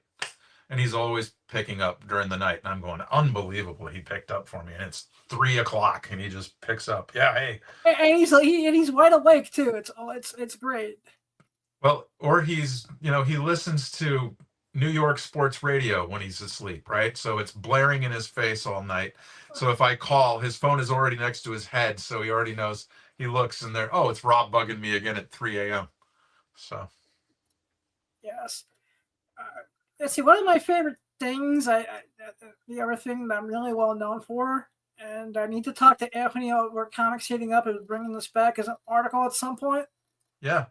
and he's always picking up during the night, and I'm going, unbelievable, he picked up for me, and it's 3 o'clock and he just picks up. Yeah, hey. And he's wide awake too. It's great. Well, or he's, he listens to New York sports radio when he's asleep, right? So it's blaring in his face all night. So if I call, his phone is already next to his head, so he already knows. He looks and there, oh, it's Rob bugging me again at 3 a.m. So. Yes. Let's see. One of my favorite things, the other thing that I'm really well known for, and I need to talk to Anthony over Comics Heating Up and bringing this back as an article at some point. Yeah.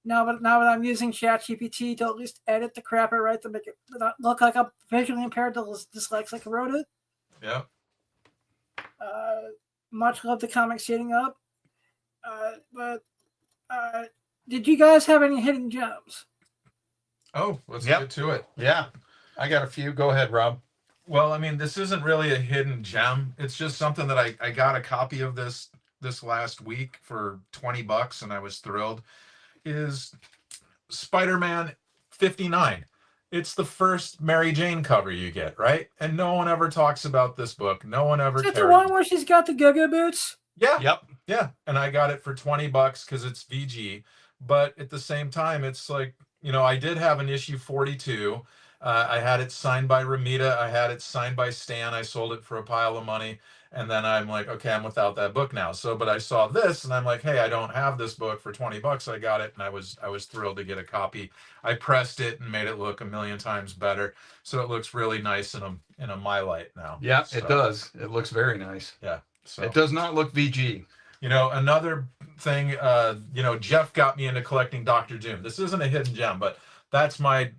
Now that I'm using ChatGPT to at least edit the crap I write to make it not look like I'm visually impaired to dyslexic wrote it. Yeah. Much love to Comics Heating Up. But did you guys have any hidden gems? Oh, let's get to it. Yeah. I got a few. Go ahead, Rob. Well, I mean, this isn't really a hidden gem. It's just something that I got a copy of this last week for $20, and I was thrilled. Is Spider-Man 59. It's the first Mary Jane cover you get, right? And no one ever talks about this book. No one ever cares. Is it the one where she's got the go-go boots? Yeah. Yep. Yeah. And I got it for $20 because it's VG. But at the same time, it's like, I did have an issue 42. I had it signed by Ramita. I had it signed by Stan. I sold it for a pile of money. And then I'm like, okay, I'm without that book now. So, but I saw this and I'm like, hey, I don't have this book for $20. I got it. And I was thrilled to get a copy. I pressed it and made it look a million times better. So it looks really nice in a My Light now. Yeah, so, it does. It looks very nice. Yeah. So it does not look VG. Another thing, Jeff got me into collecting Dr. Doom. This isn't a hidden gem, but that's my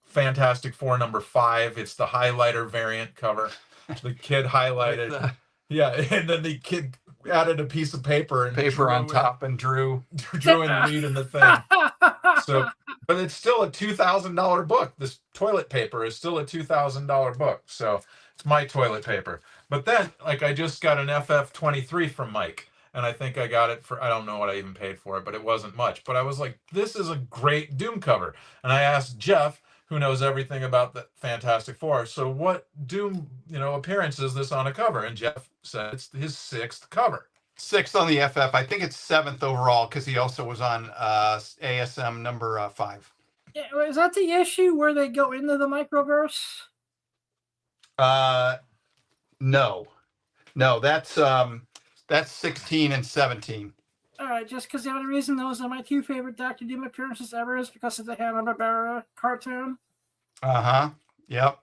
Fantastic Four #5. It's the highlighter variant cover. The kid highlighted. Yeah, and then the kid added a piece of paper on top and drew in Reed in the thing. So, but it's still a $2,000 book. This toilet paper is still a $2,000 book. So it's my toilet paper. But then, I just got an FF23 from Mike. And I think I got it for, I don't know what I even paid for it, but it wasn't much. But I was like, this is a great Doom cover. And I asked Jeff, who knows everything about the Fantastic Four, so what Doom, appearance is this on a cover? And Jeff said it's his 6th cover. 6th on the FF. I think it's 7th overall because he also was on ASM number 5. Yeah, is that the issue where they go into the microverse? No, that's 16 and 17. All right, just because the only reason those are my 2 favorite Dr. Doom appearances ever is because of the Hanna-Barbera cartoon. Yep.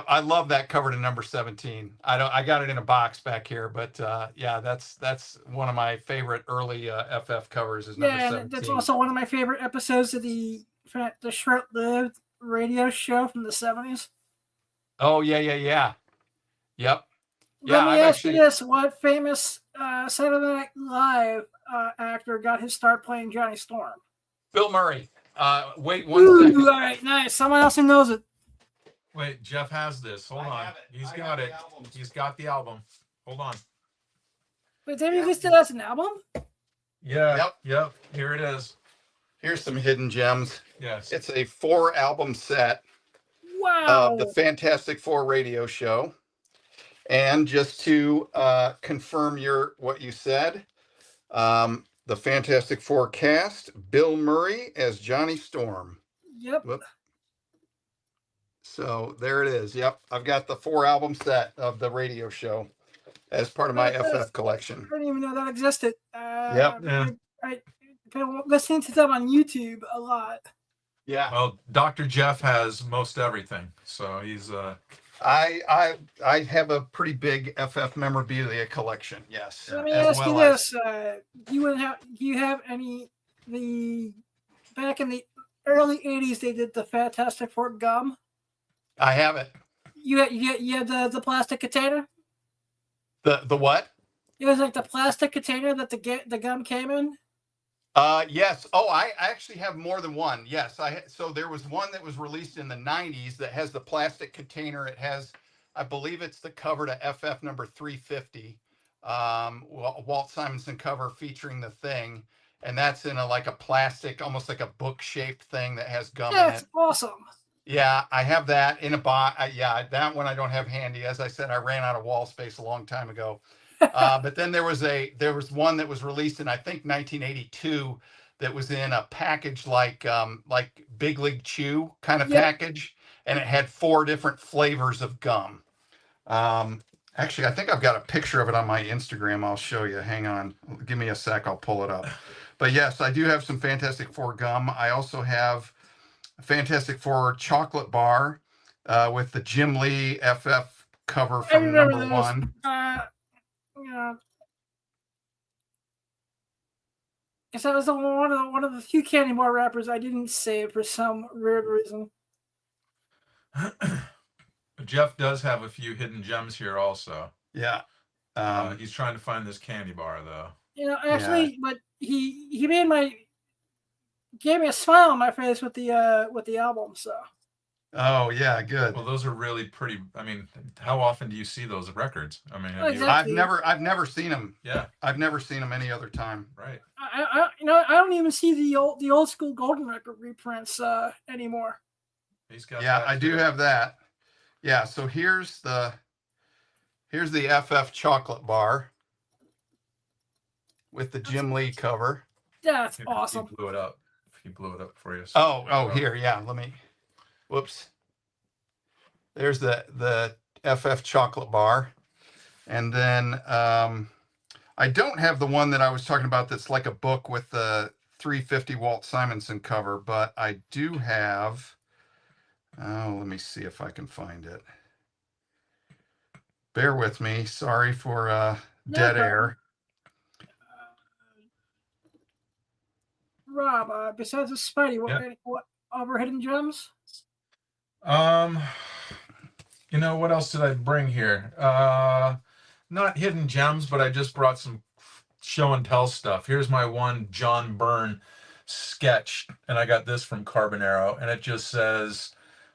I love that cover to number 17. I got it in a box back here, but yeah, that's one of my favorite early FF covers. Is number 17. And that's also one of my favorite episodes of the short-lived radio show from the 70s. Oh yeah. Yep. Let me ask you this: what famous Saturday Night Live actor got his start playing Johnny Storm? Bill Murray. Wait one second. All right, nice. Someone else who knows it. Wait, Jeff has this. Hold on. He's got it. He's got the album. Hold on. Wait, David listed as an album? Yeah. Yep. Here it is. Here's some hidden gems. Yes. It's a 4-album set. Wow. Of the Fantastic Four radio show. And just to confirm what you said, the Fantastic Four cast, Bill Murray as Johnny Storm. Yep. Whoop. So there it is. Yep. I've got the 4-album set of the radio show as part of my FF collection. I didn't even know that existed. Yep. Yeah. I've been listening to them on YouTube a lot. Yeah. Well, Dr. Jeff has most everything. So he's I have a pretty big FF memorabilia collection. Yes. Let me ask you this: do you have any back in the early '80s? They did the Fantastic Four gum. I have it. You had the plastic container. The what? It was like the plastic container that the gum came in. Yes. Oh, I actually have more than one. Yes. So there was one that was released in the 90s that has the plastic container. It has, I believe it's the cover to FF number 350. Walt Simonson cover featuring the Thing. and that's in a like a plastic, almost like a book shaped thing that has gum in That's it. awesome. Yeah, I have that in a box. Yeah, that one I don't have handy. As I said, I ran out of wall space a long time ago. But then there was one that was released in I think 1982 that was in a package like Big League Chew kind of Yep. package, and it had 4 different flavors of gum. Actually, I think I've got a picture of it on my Instagram. I'll show you. Hang on, give me a sec. I'll pull it up. But yes, I do have some Fantastic Four gum. I also have Fantastic Four chocolate bar with the Jim Lee FF cover I from remember number those. 1. Yeah. Because that was one of the few candy bar wrappers I didn't save for some weird reason. Jeff does have a few hidden gems here also. Yeah. He's trying to find this candy bar though. Actually, but he gave me a smile on my face with the album. So. Oh yeah, good. Well, those are really pretty. I mean, how often do you see those records? I mean, Exactly. I've never seen them. Yeah, I've never seen them any other time. Right. I don't even see the old school Golden Record reprints anymore. He's got. Yeah, that I do have that. Yeah, so here's the FF chocolate bar with the Jim Lee cover. That's awesome. He blew it up. He blew it up for you. So here, yeah. Let me. Whoops. There's the FF chocolate bar, and then I don't have the one that I was talking about. That's like a book with the 350 Walt Simonson cover, but I do have. Oh, let me see if I can find it. Bear with me. Sorry for dead air. Rob, besides the Spidey, what other hidden gems? You know, what else did I bring here? Not hidden gems, but I just brought some show and tell stuff. Here's my one John Byrne sketch, and I got this from Carbonaro, and it just says,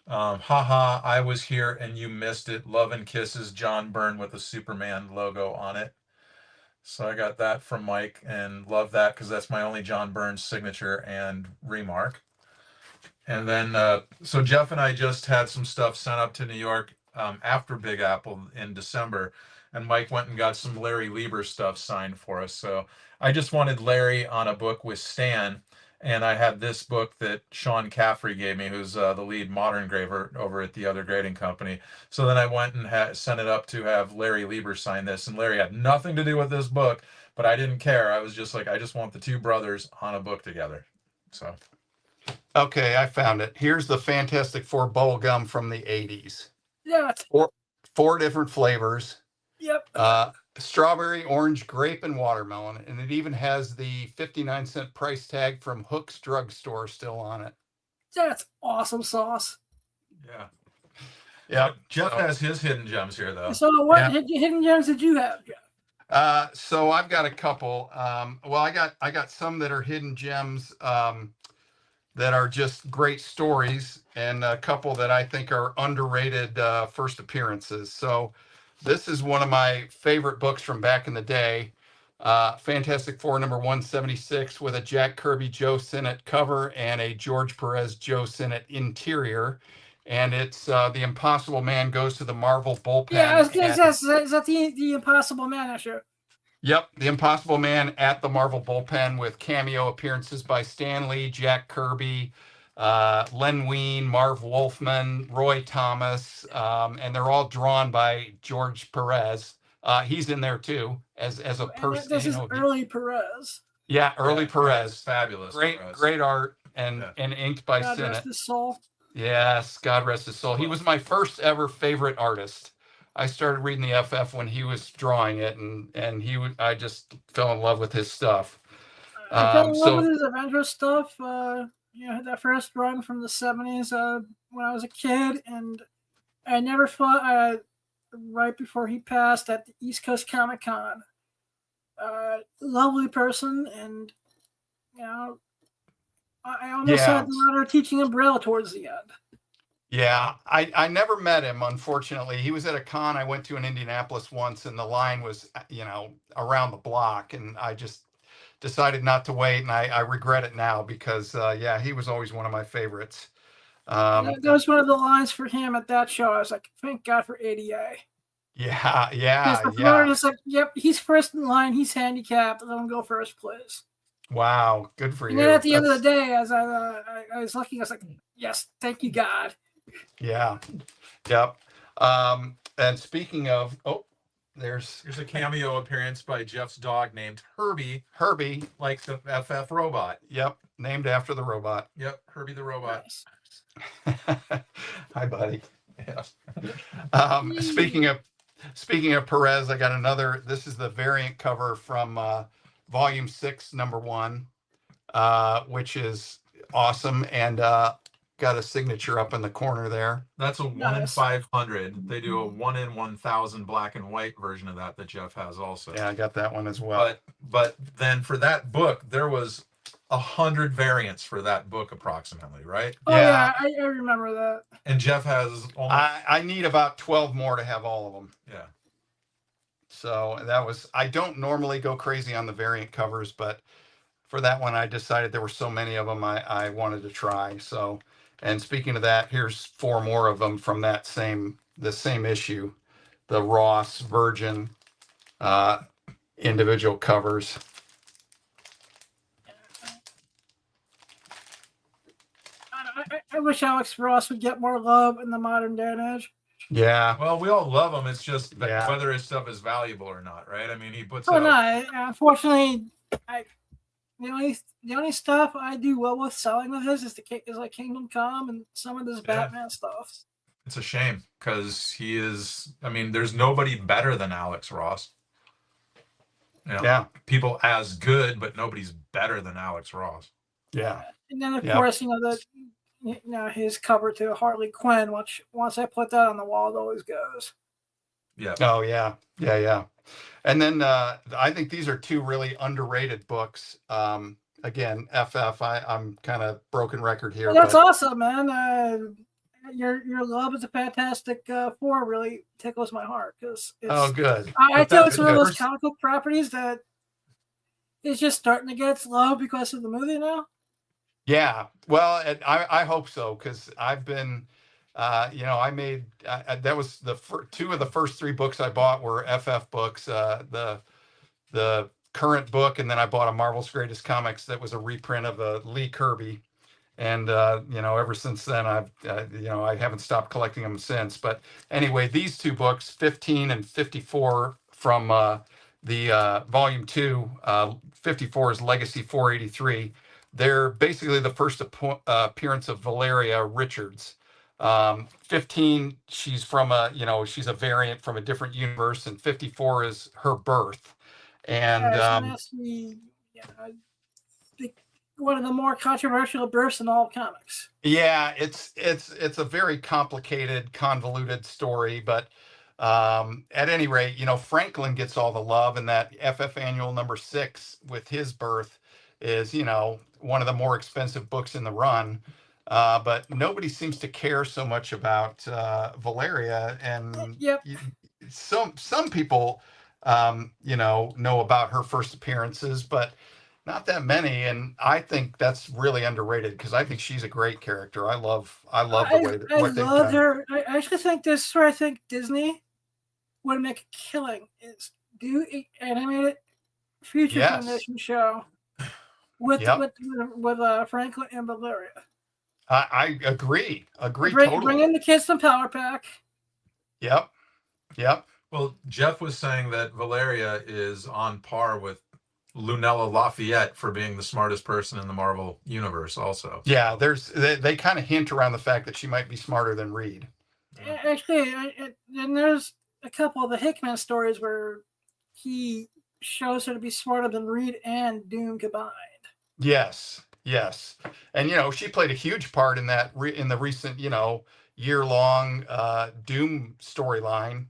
haha, I was here and you missed it. Love and kisses, John Byrne, with a Superman logo on it. So I got that from Mike and love that because that's my only John Byrne signature and remark. And then, so Jeff and I just had some stuff sent up to New York after Big Apple in December, and Mike went and got some Larry Lieber stuff signed for us. So I just wanted Larry on a book with Stan, and I had this book that Sean Caffrey gave me, who's the lead modern graver over at the other grading company. So then I went and sent it up to have Larry Lieber sign this, and Larry had nothing to do with this book, but I didn't care. I was just like, I just want the two brothers on a book together. So. Okay, I found it. Here's the Fantastic Four bubble gum from the 80s. Yeah. Four different flavors. Yep. Strawberry, orange, grape, and watermelon. And it even has the 59-cent price tag from Hook's Drugstore still on it. That's awesome sauce. Yeah. Yeah. Jeff has his hidden gems here, though. So what hidden gems did you have, Jeff? So I've got a couple. Well, I got some that are hidden gems that are just great stories, and a couple that I think are underrated first appearances. So this is one of my favorite books from back in the day, Fantastic Four number 176, with a Jack Kirby Joe Sinnott cover and a George Perez Joe Sinnott interior. And it's The Impossible Man Goes to the Marvel Bullpen. Yeah, I was going to say, is that the Impossible Man issue? Yep, The Impossible Man at the Marvel Bullpen, with cameo appearances by Stan Lee, Jack Kirby, Len Wein, Marv Wolfman, Roy Thomas, and they're all drawn by George Perez. He's in there too as a person. This is early Perez. Yeah, early Perez. Fabulous. Great art and inked by God Sinnott. rest his soul. Yes, God rest his soul. He was my first ever favorite artist. I started reading the FF when he was drawing it, and I just fell in love with his stuff. I fell in love with his Avengers stuff. That first run from the 70s when I was a kid, and I never fought right before he passed at the East Coast Comic Con. Lovely person, and I almost had the honor of teaching him Braille towards the end. Yeah, I never met him, unfortunately. He was at a con I went to in Indianapolis once, and the line was, around the block. And decided not to wait, and I regret it now because yeah, he was always one of my favorites. That was one of the lines for him at that show. I was like, thank God for ADA. Yeah, Because yeah, the promoter yeah. is like, yep, he's first in line. He's handicapped. Let him go first, please. Wow, good for And you. then at the end of That's- the day, as I was looking, I was like, yes, thank you, God. Yeah, yep. And speaking of, oh, there's a cameo appearance by Jeff's dog named Herbie, Herbie. like the FF robot. Yep, named after the robot. Yep, Herbie the robot. Nice. Hi, buddy. Yeah. Speaking of Perez, I got another. This is the variant cover from Volume 6, Number 1, which is awesome, and got a signature up in the corner there. That's a 1 in Nice. 500. They do a 1 in 1,000 black and white version of that Jeff has also. Yeah, I got that one as well. But then for that book, there was 100 variants for that book approximately, right? Oh yeah, I remember that. And Jeff has almost, I need about 12 more to have all of them. yeah. So that was, I don't normally go crazy on the variant covers, but for that one, I decided there were so many of them I wanted to try. So, and speaking of that, here's 4 more of them from the same issue, the Ross Virgin individual covers. I wish Alex Ross would get more love in the modern day and age. Yeah. Well, we all love him. It's just that Yeah. whether his stuff is valuable or not, right? I mean, he puts Oh out. no! Unfortunately, the only stuff I do well with selling with his is like Kingdom Come and some of this Batman stuff. It's a shame because he is. I mean, there's nobody better than Alex Ross. You know, Yeah. people as good, but nobody's better than Alex Ross. Yeah. And then of Yep. course, his cover to Harley Quinn, which once I put that on the wall, it always goes. Yeah. Oh yeah. Yeah. Yeah. And then I think these are 2 really underrated books. Again, FF. I'm kind of broken record here. Well, that's but awesome, man. Your love is a Fantastic Four really tickles my heart because oh, good. I But feel that's it's one of those good. comic book properties that is just starting to get its love because of the movie now. Yeah, well, I hope so because I've been, I made that was the 2 of the first 3 books I bought were FF books, the current book, and then I bought a Marvel's Greatest Comics that was a reprint of a Lee Kirby, and ever since then I haven't stopped collecting them since. But anyway, these 2 books, 15 and 54 from the Volume 2, 54 is Legacy 483. They're basically the first appearance of Valeria Richards. 15, she's from she's a variant from a different universe, and 54 is her birth. And one of the more controversial births in all comics. Yeah, it's a very complicated, convoluted story, but at any rate, Franklin gets all the love, and that FF Annual number 6 with his birth is, one of the more expensive books in the run. But nobody seems to care so much about Valeria, and Yep. some people, know about her first appearances, but not that many. And I think that's really underrated because I think she's a great character. I love the way that what they've done. her. I actually think this is where I think Disney would make a killing is do an animated future generation show with Franklin and Valeria. I agree. Bring Totally. in the kids from Power Pack. Yep. Well, Jeff was saying that Valeria is on par with Lunella Lafayette for being the smartest person in the Marvel universe also. Yeah, they kind of hint around the fact that she might be smarter than Reed. Actually, and there's a couple of the Hickman stories where he shows her to be smarter than Reed and Doom combined. Yes. And she played a huge part in that in the recent year-long Doom storyline.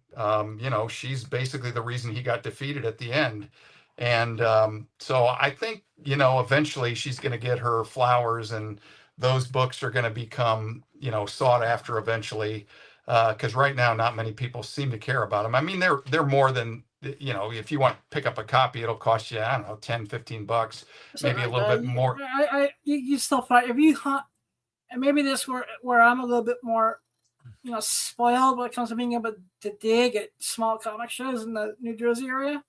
She's basically the reason he got defeated at the end. And so I think, eventually she's going to get her flowers, and those books are going to become, sought after eventually. Because right now, not many people seem to care about them. I mean, they're more than you know, if you want to pick up a copy, it'll cost you, I don't know, $10-15, maybe a little bit more. You still find if you hunt, and maybe this where I'm a little bit more, spoiled when it comes to being able to dig at small comic shows in the New Jersey area.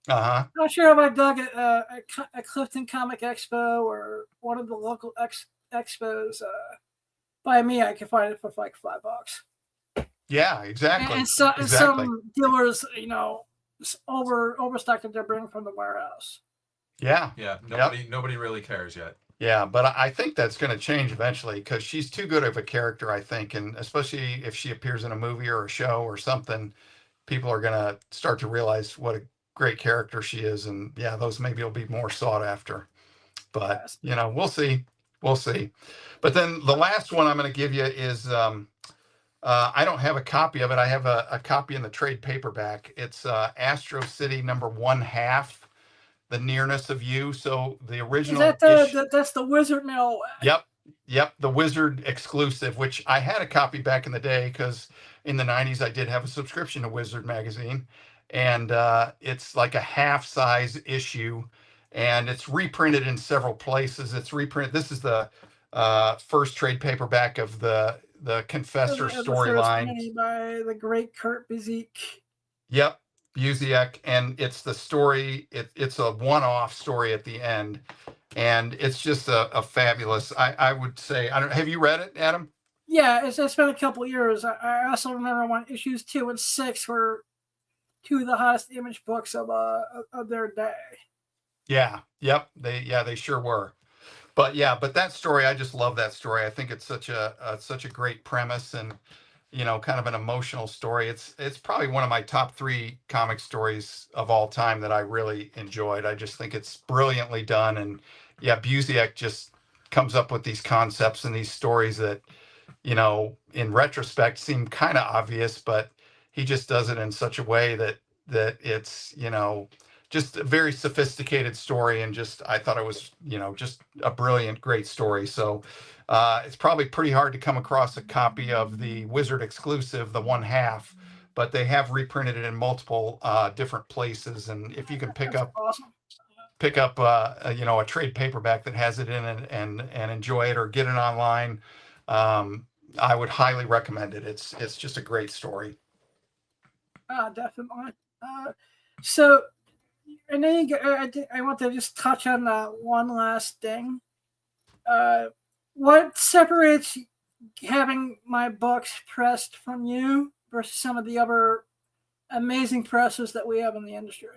Uh-huh. Not sure if I dug at a Clifton Comic Expo or one of the local expos. By me, I can find it for like $5. Yeah, exactly. And exactly. some dealers, overstock that they're bringing from the warehouse. Yeah. Yeah. Nobody really cares yet. Yeah, but I think that's going to change eventually because she's too good of a character, I think, and especially if she appears in a movie or a show or something, people are going to start to realize what a great character she is, and yeah, those maybe will be more sought after. But we'll see. But then the last one I'm going to give you is I don't have a copy of it. I have a copy in the trade paperback. It's Astro City #1/2. The Nearness of You. So the original. Is that that's the Wizard Mill? Yep. The Wizard exclusive, which I had a copy back in the day because in the 90s I did have a subscription to Wizard magazine, and it's like a half-size issue, and it's reprinted in several places. It's reprinted. This is the first trade paperback of the Confessor storyline by the great Kurt Busiek. Yep. Busiek, and it's the story. It's a one-off story at the end, and it's just a fabulous. I would say. Have you read it, Adam? Yeah, it's been a couple of years. I also remember when issues 2 and 6 were two of the hottest Image books of their day. Yeah. Yep. They sure were. But that story, I just love that story. I think it's such a great premise, and kind of an emotional story. It's probably one of my top 3 comic stories of all time that I really enjoyed. I just think it's brilliantly done. And Busiek just comes up with these concepts and these stories that, in retrospect seem kind of obvious, but he just does it in such a way that it's, just a very sophisticated story. And I thought it was, just a brilliant, great story. So it's probably pretty hard to come across a copy of the Wizard exclusive, the 1/2, but they have reprinted it in multiple different places. And if you can pick up a trade paperback that has it in it and enjoy it, or get it online, I would highly recommend it. It's just a great story. Definitely. So, and then I want to just touch on one last thing. What separates having my books pressed from you versus some of the other amazing presses that we have in the industry?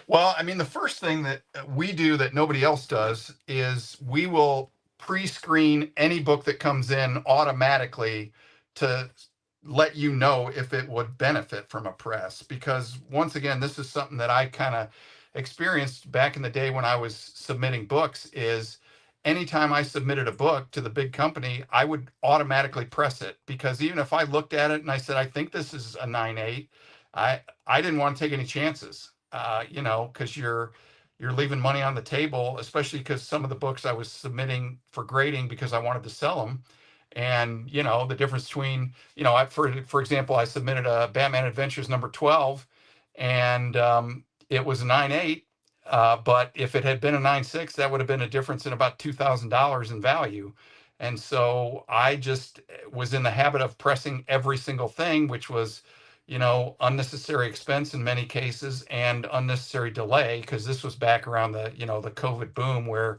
Well, I mean, the first thing that we do that nobody else does is we will pre-screen any book that comes in automatically to let you know if it would benefit from a press. Because once again, this is something that I kind of experienced back in the day when I was submitting books. Is anytime I submitted a book to the big company, I would automatically press it, because even if I looked at it and I said, I think this is a 9/8, I didn't want to take any chances, because you're leaving money on the table, especially because some of the books I was submitting for grading because I wanted to sell them. And, the difference between, for example, I submitted a Batman Adventures #12, and it was a 9/8. But if it had been a 9/6, that would have been a difference in about $2,000 in value. And so I just was in the habit of pressing every single thing, which was, unnecessary expense in many cases and unnecessary delay, because this was back around the COVID boom, where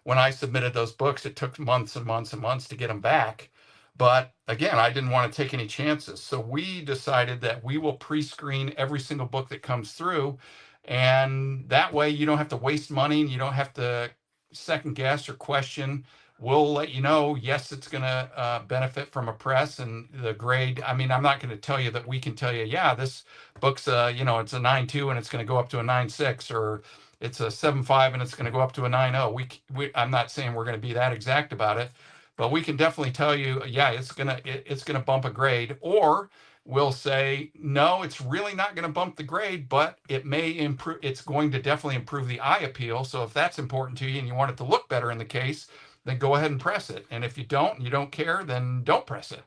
when I submitted those books, it took months and months and months to get them back. But again, I didn't want to take any chances. So we decided that we will pre-screen every single book that comes through. And that way you don't have to waste money, and you don't have to second guess or question. We'll let you know, yes, it's going to benefit from a press, and the grade. I mean, I'm not going to tell you that we can tell you, this book's it's a 9.2 and it's going to go up to a 9.6, or it's a 7.5 and it's going to go up to a 9.0. I'm not saying we're going to be that exact about it, but we can definitely tell you, it's going to bump a grade. Or we'll say, no, it's really not going to bump the grade, but it may improve. It's going to definitely improve the eye appeal. So if that's important to you and you want it to look better in the case, then go ahead and press it. And if you don't care, then don't press it.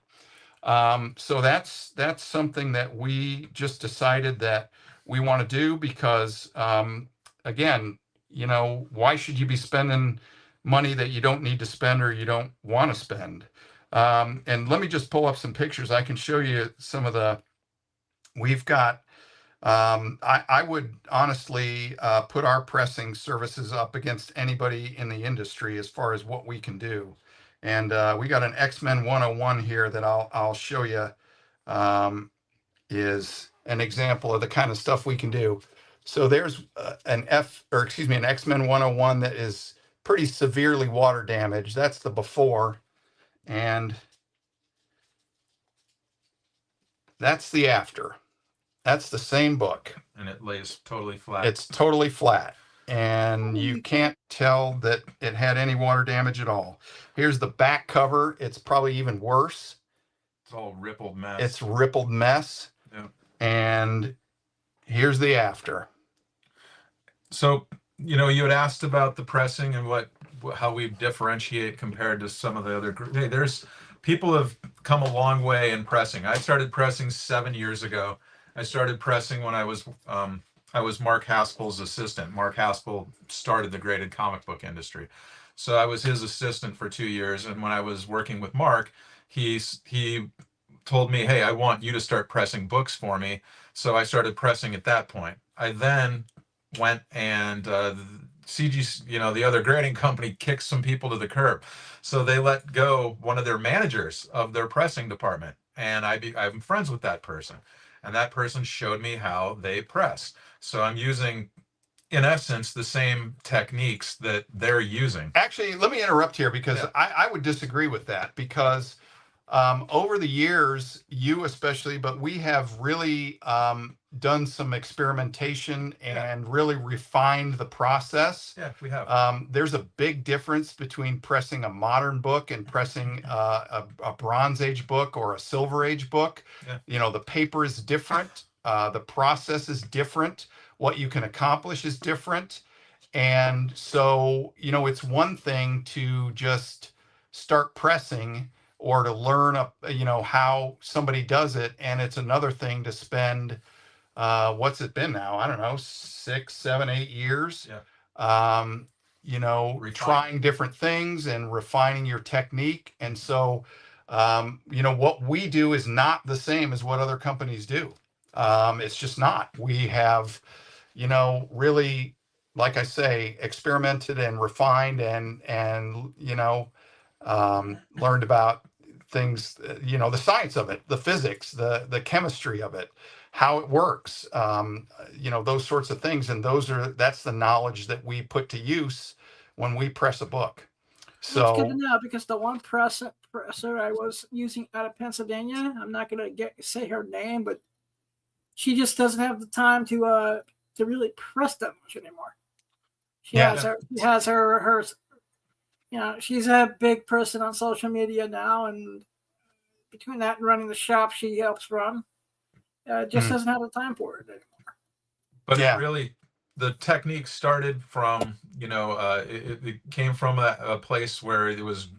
So that's something that we just decided that we want to do because, again, why should you be spending money that you don't need to spend or you don't want to spend? And let me just pull up some pictures. I can show you some of we've got, I would honestly put our pressing services up against anybody in the industry as far as what we can do. And we got an X-Men 101 here that I'll show you, is an example of the kind of stuff we can do. So there's an X-Men 101 that is pretty severely water damaged. That's the before, and that's the after. That's the same book. And it lays totally flat. It's totally flat. And you can't tell that it had any water damage at all. Here's the back cover. It's probably even worse. It's all rippled mess. It's rippled mess. Yeah. And here's the after. So, you had asked about the pressing and how we differentiate compared to some of the other. Hey, people have come a long way in pressing. I started pressing 7 years ago. I started pressing when I was Mark Haspel's assistant. Mark Haspel started the graded comic book industry. So I was his assistant for 2 years. And when I was working with Mark, he told me, hey, I want you to start pressing books for me. So I started pressing at that point. I then went and CG, the other grading company kicked some people to the curb. So they let go one of their managers of their pressing department. And I'm friends with that person. And that person showed me how they press. So I'm using, in essence, the same techniques that they're using. Actually, let me interrupt here because I would disagree with that because over the years, you especially, but we have really done some experimentation and really refined the process. Yeah, we have. There's a big difference between pressing a modern book and pressing a Bronze Age book or a Silver Age book. Yeah. The paper is different. The process is different. What you can accomplish is different. And so, it's one thing to just start pressing or to learn how somebody does it. And it's another thing to spend, what's it been now? I don't know, 6, 7, 8 years, trying different things and refining your technique. And so, what we do is not the same as what other companies do. It's just not. We have, really, like I say, experimented and refined and learned about things, the science of it, the physics, the chemistry of it, how it works, those sorts of things. And that's the knowledge that we put to use when we press a book. So it's good to know because the one presser I was using out of Pennsylvania, I'm not going to say her name, but she just doesn't have the time to really press that much anymore. She has her she's a big person on social media now, and between that and running the shop she helps run, just doesn't have the time for it anymore. But it really, the technique started from, it came from a place where it was,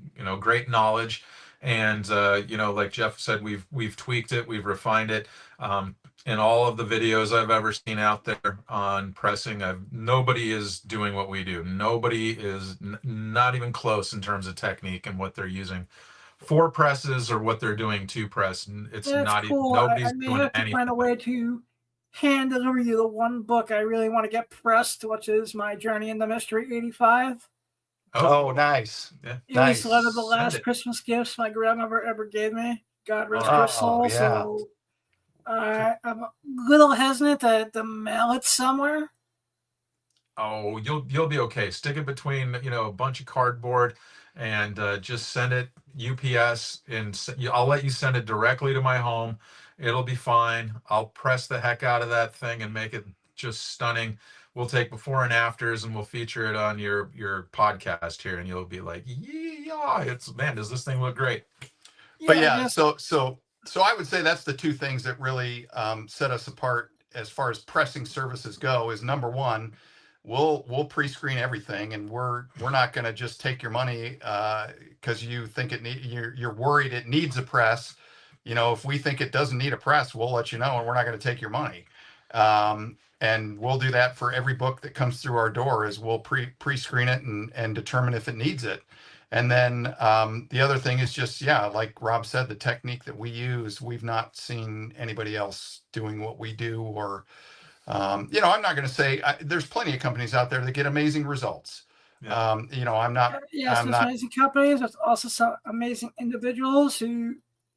great knowledge. And, like Jeff said, we've tweaked it, we've refined it. In all of the videos I've ever seen out there on pressing, nobody is doing what we do. Nobody is not even close in terms of technique and what they're using for presses or what they're doing to press. It's not cool. even, nobody's I may doing have to anything. find a way to hand deliver you the one book I really want to get pressed, which is My Journey in the Mystery 85. Oh, nice. Yeah. It was one of the last Christmas gifts my grandmother ever gave me. God rest her soul. Yeah. So I'm a little hesitant to mail it somewhere. Oh, you'll be okay. Stick it between a bunch of cardboard and just send it UPS, and I'll let you send it directly to my home. It'll be fine. I'll press the heck out of that thing and make it just stunning. We'll take before and afters and we'll feature it on your podcast here, and you'll be like, yeah, does this thing look great? But so I would say that's the two things that really set us apart as far as pressing services go. Is number one, we'll pre-screen everything, and we're not going to just take your money because you think you're worried it needs a press. if we think it doesn't need a press, we'll let you know, and we're not going to take your money. And we'll do that for every book that comes through our door. Is we'll pre-screen it and determine if it needs it. And then the other thing is just, like Rob said, the technique that we use, we've not seen anybody else doing what we do. Or, I'm not going to say there's plenty of companies out there that get amazing results. Yeah. I'm not. Yes, there's amazing companies. There's also some amazing individuals who.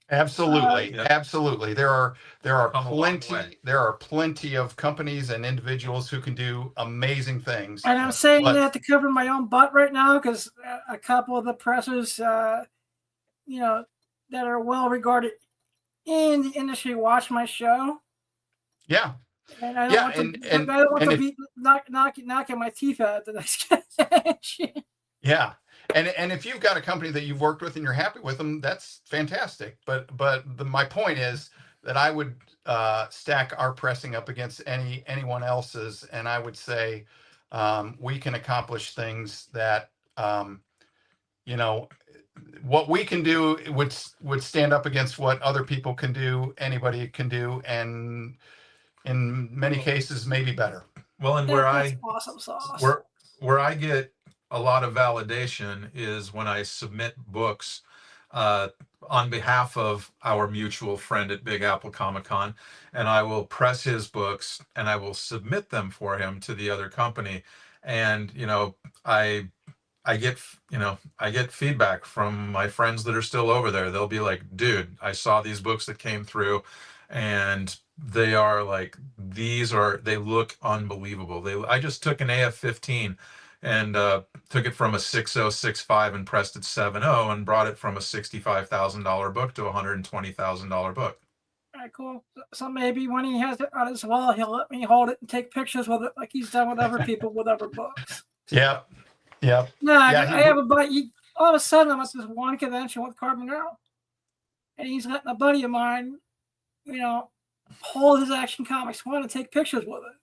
Absolutely, Yeah. absolutely. There are Come a long way. plenty of companies and individuals who can do amazing things. And I'm saying But- that to cover my own butt right now, because a couple of the presses, that are well regarded in the industry watch my show. Yeah. And I don't want to be knocking my teeth out at the next convention. Yeah. And if you've got a company that you've worked with and you're happy with them, that's fantastic. But my point is that I would stack our pressing up against anyone else's, and I would say we can accomplish things that what we can do would stand up against what other people can do, anybody can do, and in many cases maybe better. Well, and That's awesome sauce. where I get a lot of validation is when I submit books on behalf of our mutual friend at Big Apple Comic Con, and I will press his books and I will submit them for him to the other company. And I get feedback from my friends that are still over there. They'll be like, dude, I saw these books that came through, and they are like, they look unbelievable. I just took an AF-15 and took it from a 6065 and pressed it 7.0 and brought it from a $65,000 book to a $120,000 book. All right, cool. So maybe when he has it on his wall, he'll let me hold it and take pictures with it, like he's done with other people with other books. Yep. No, I have a buddy. All of a sudden, I'm at this one convention with Carbon Girl, and he's letting a buddy of mine, hold his Action Comics one and take pictures with it.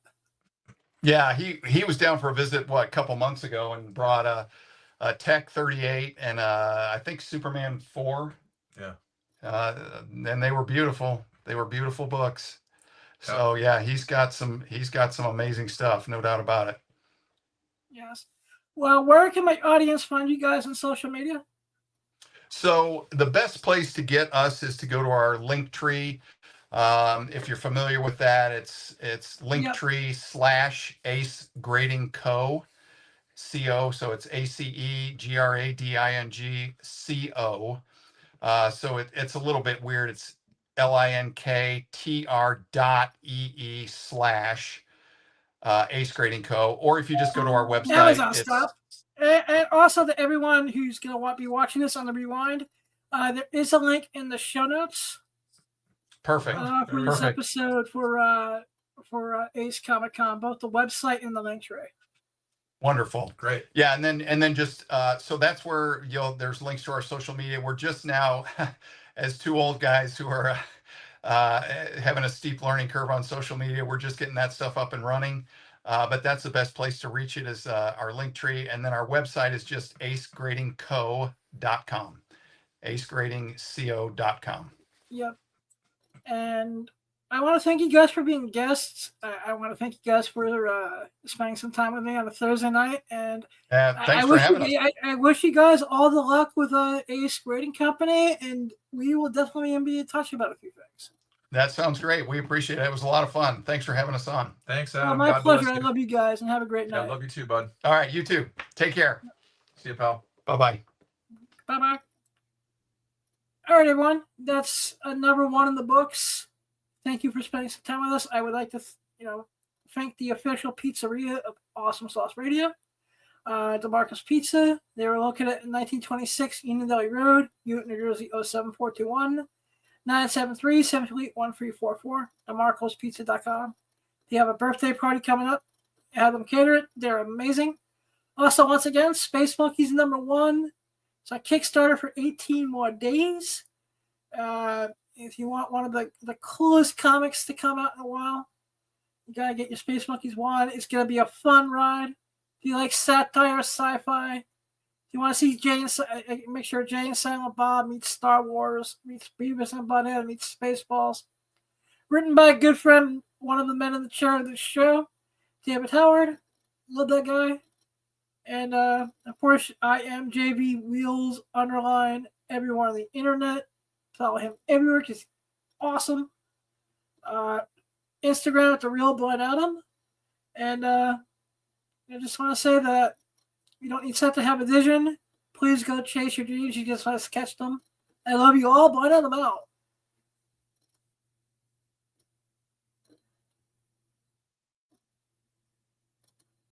Yeah, he was down for a visit a couple months ago and brought a Tech 38 and I think Superman 4. Yeah. And they were beautiful. They were beautiful books. So yeah, he's got some amazing stuff, no doubt about it. Yes. Well, where can my audience find you guys on social media? So the best place to get us is to go to our link tree. If you're familiar with that, it's Linktree/Ace Grading Co. So it's ACEGRADING CO. So it's a little bit weird. It's linktr.ee/Ace Grading Co. Or if you just go to our website, Amazon stuff. And also to everyone who's going to be watching this on the rewind, there is a link in the show notes. Perfect. For this episode for Ace Comic Con, both the website and the link tree. Wonderful. Great. Yeah. And then just, so that's where, there's links to our social media. We're just now, as two old guys who are having a steep learning curve on social media, we're just getting that stuff up and running. But that's the best place to reach it is our link tree. And then our website is just acegradingco.com. acegradingco.com. Yep. And I want to thank you guys for being guests. I want to thank you guys for spending some time with me on a Thursday night. And thanks for having us. I wish you guys all the luck with Ace Grading Company, and we will definitely be in touch about a few things. That sounds great. We appreciate it. It was a lot of fun. Thanks for having us on. Thanks, Adam. My pleasure. I love you guys, and have a great night. I love you too, bud. All right, you too. Take care. See you, pal. Bye-bye. Bye-bye. All right, everyone. That's number one in the books. Thank you for spending some time with us. I would like to, thank the official pizzeria of Awesome Sauce Radio, DeMarcus Pizza. They were located at 1926 Union Road, Newton, New Jersey 07421, 973-728-1344, DeMarcosPizza.com. They have a birthday party coming up. Have them cater it. They're amazing. Also, once again, Space Monkeys #1. It's a Kickstarter for 18 more days. If you want one of the coolest comics to come out in a while, you got to get your Space Monkeys one. It's going to be a fun ride. If you like satire, sci-fi, you want to see make sure Jay and Silent Bob meets Star Wars, meets Beavis and Butthead, meets Spaceballs. Written by a good friend, one of the men in the chair of this show, David Howard. Love that guy. And of course, I am JV Wheels _ everywhere on the internet. Follow him everywhere because he's awesome. Instagram at the Real Blind Adam. And I just want to say that you don't need to have a vision. Please go chase your dreams. You just want to catch them. I love you all. Blind Adam out.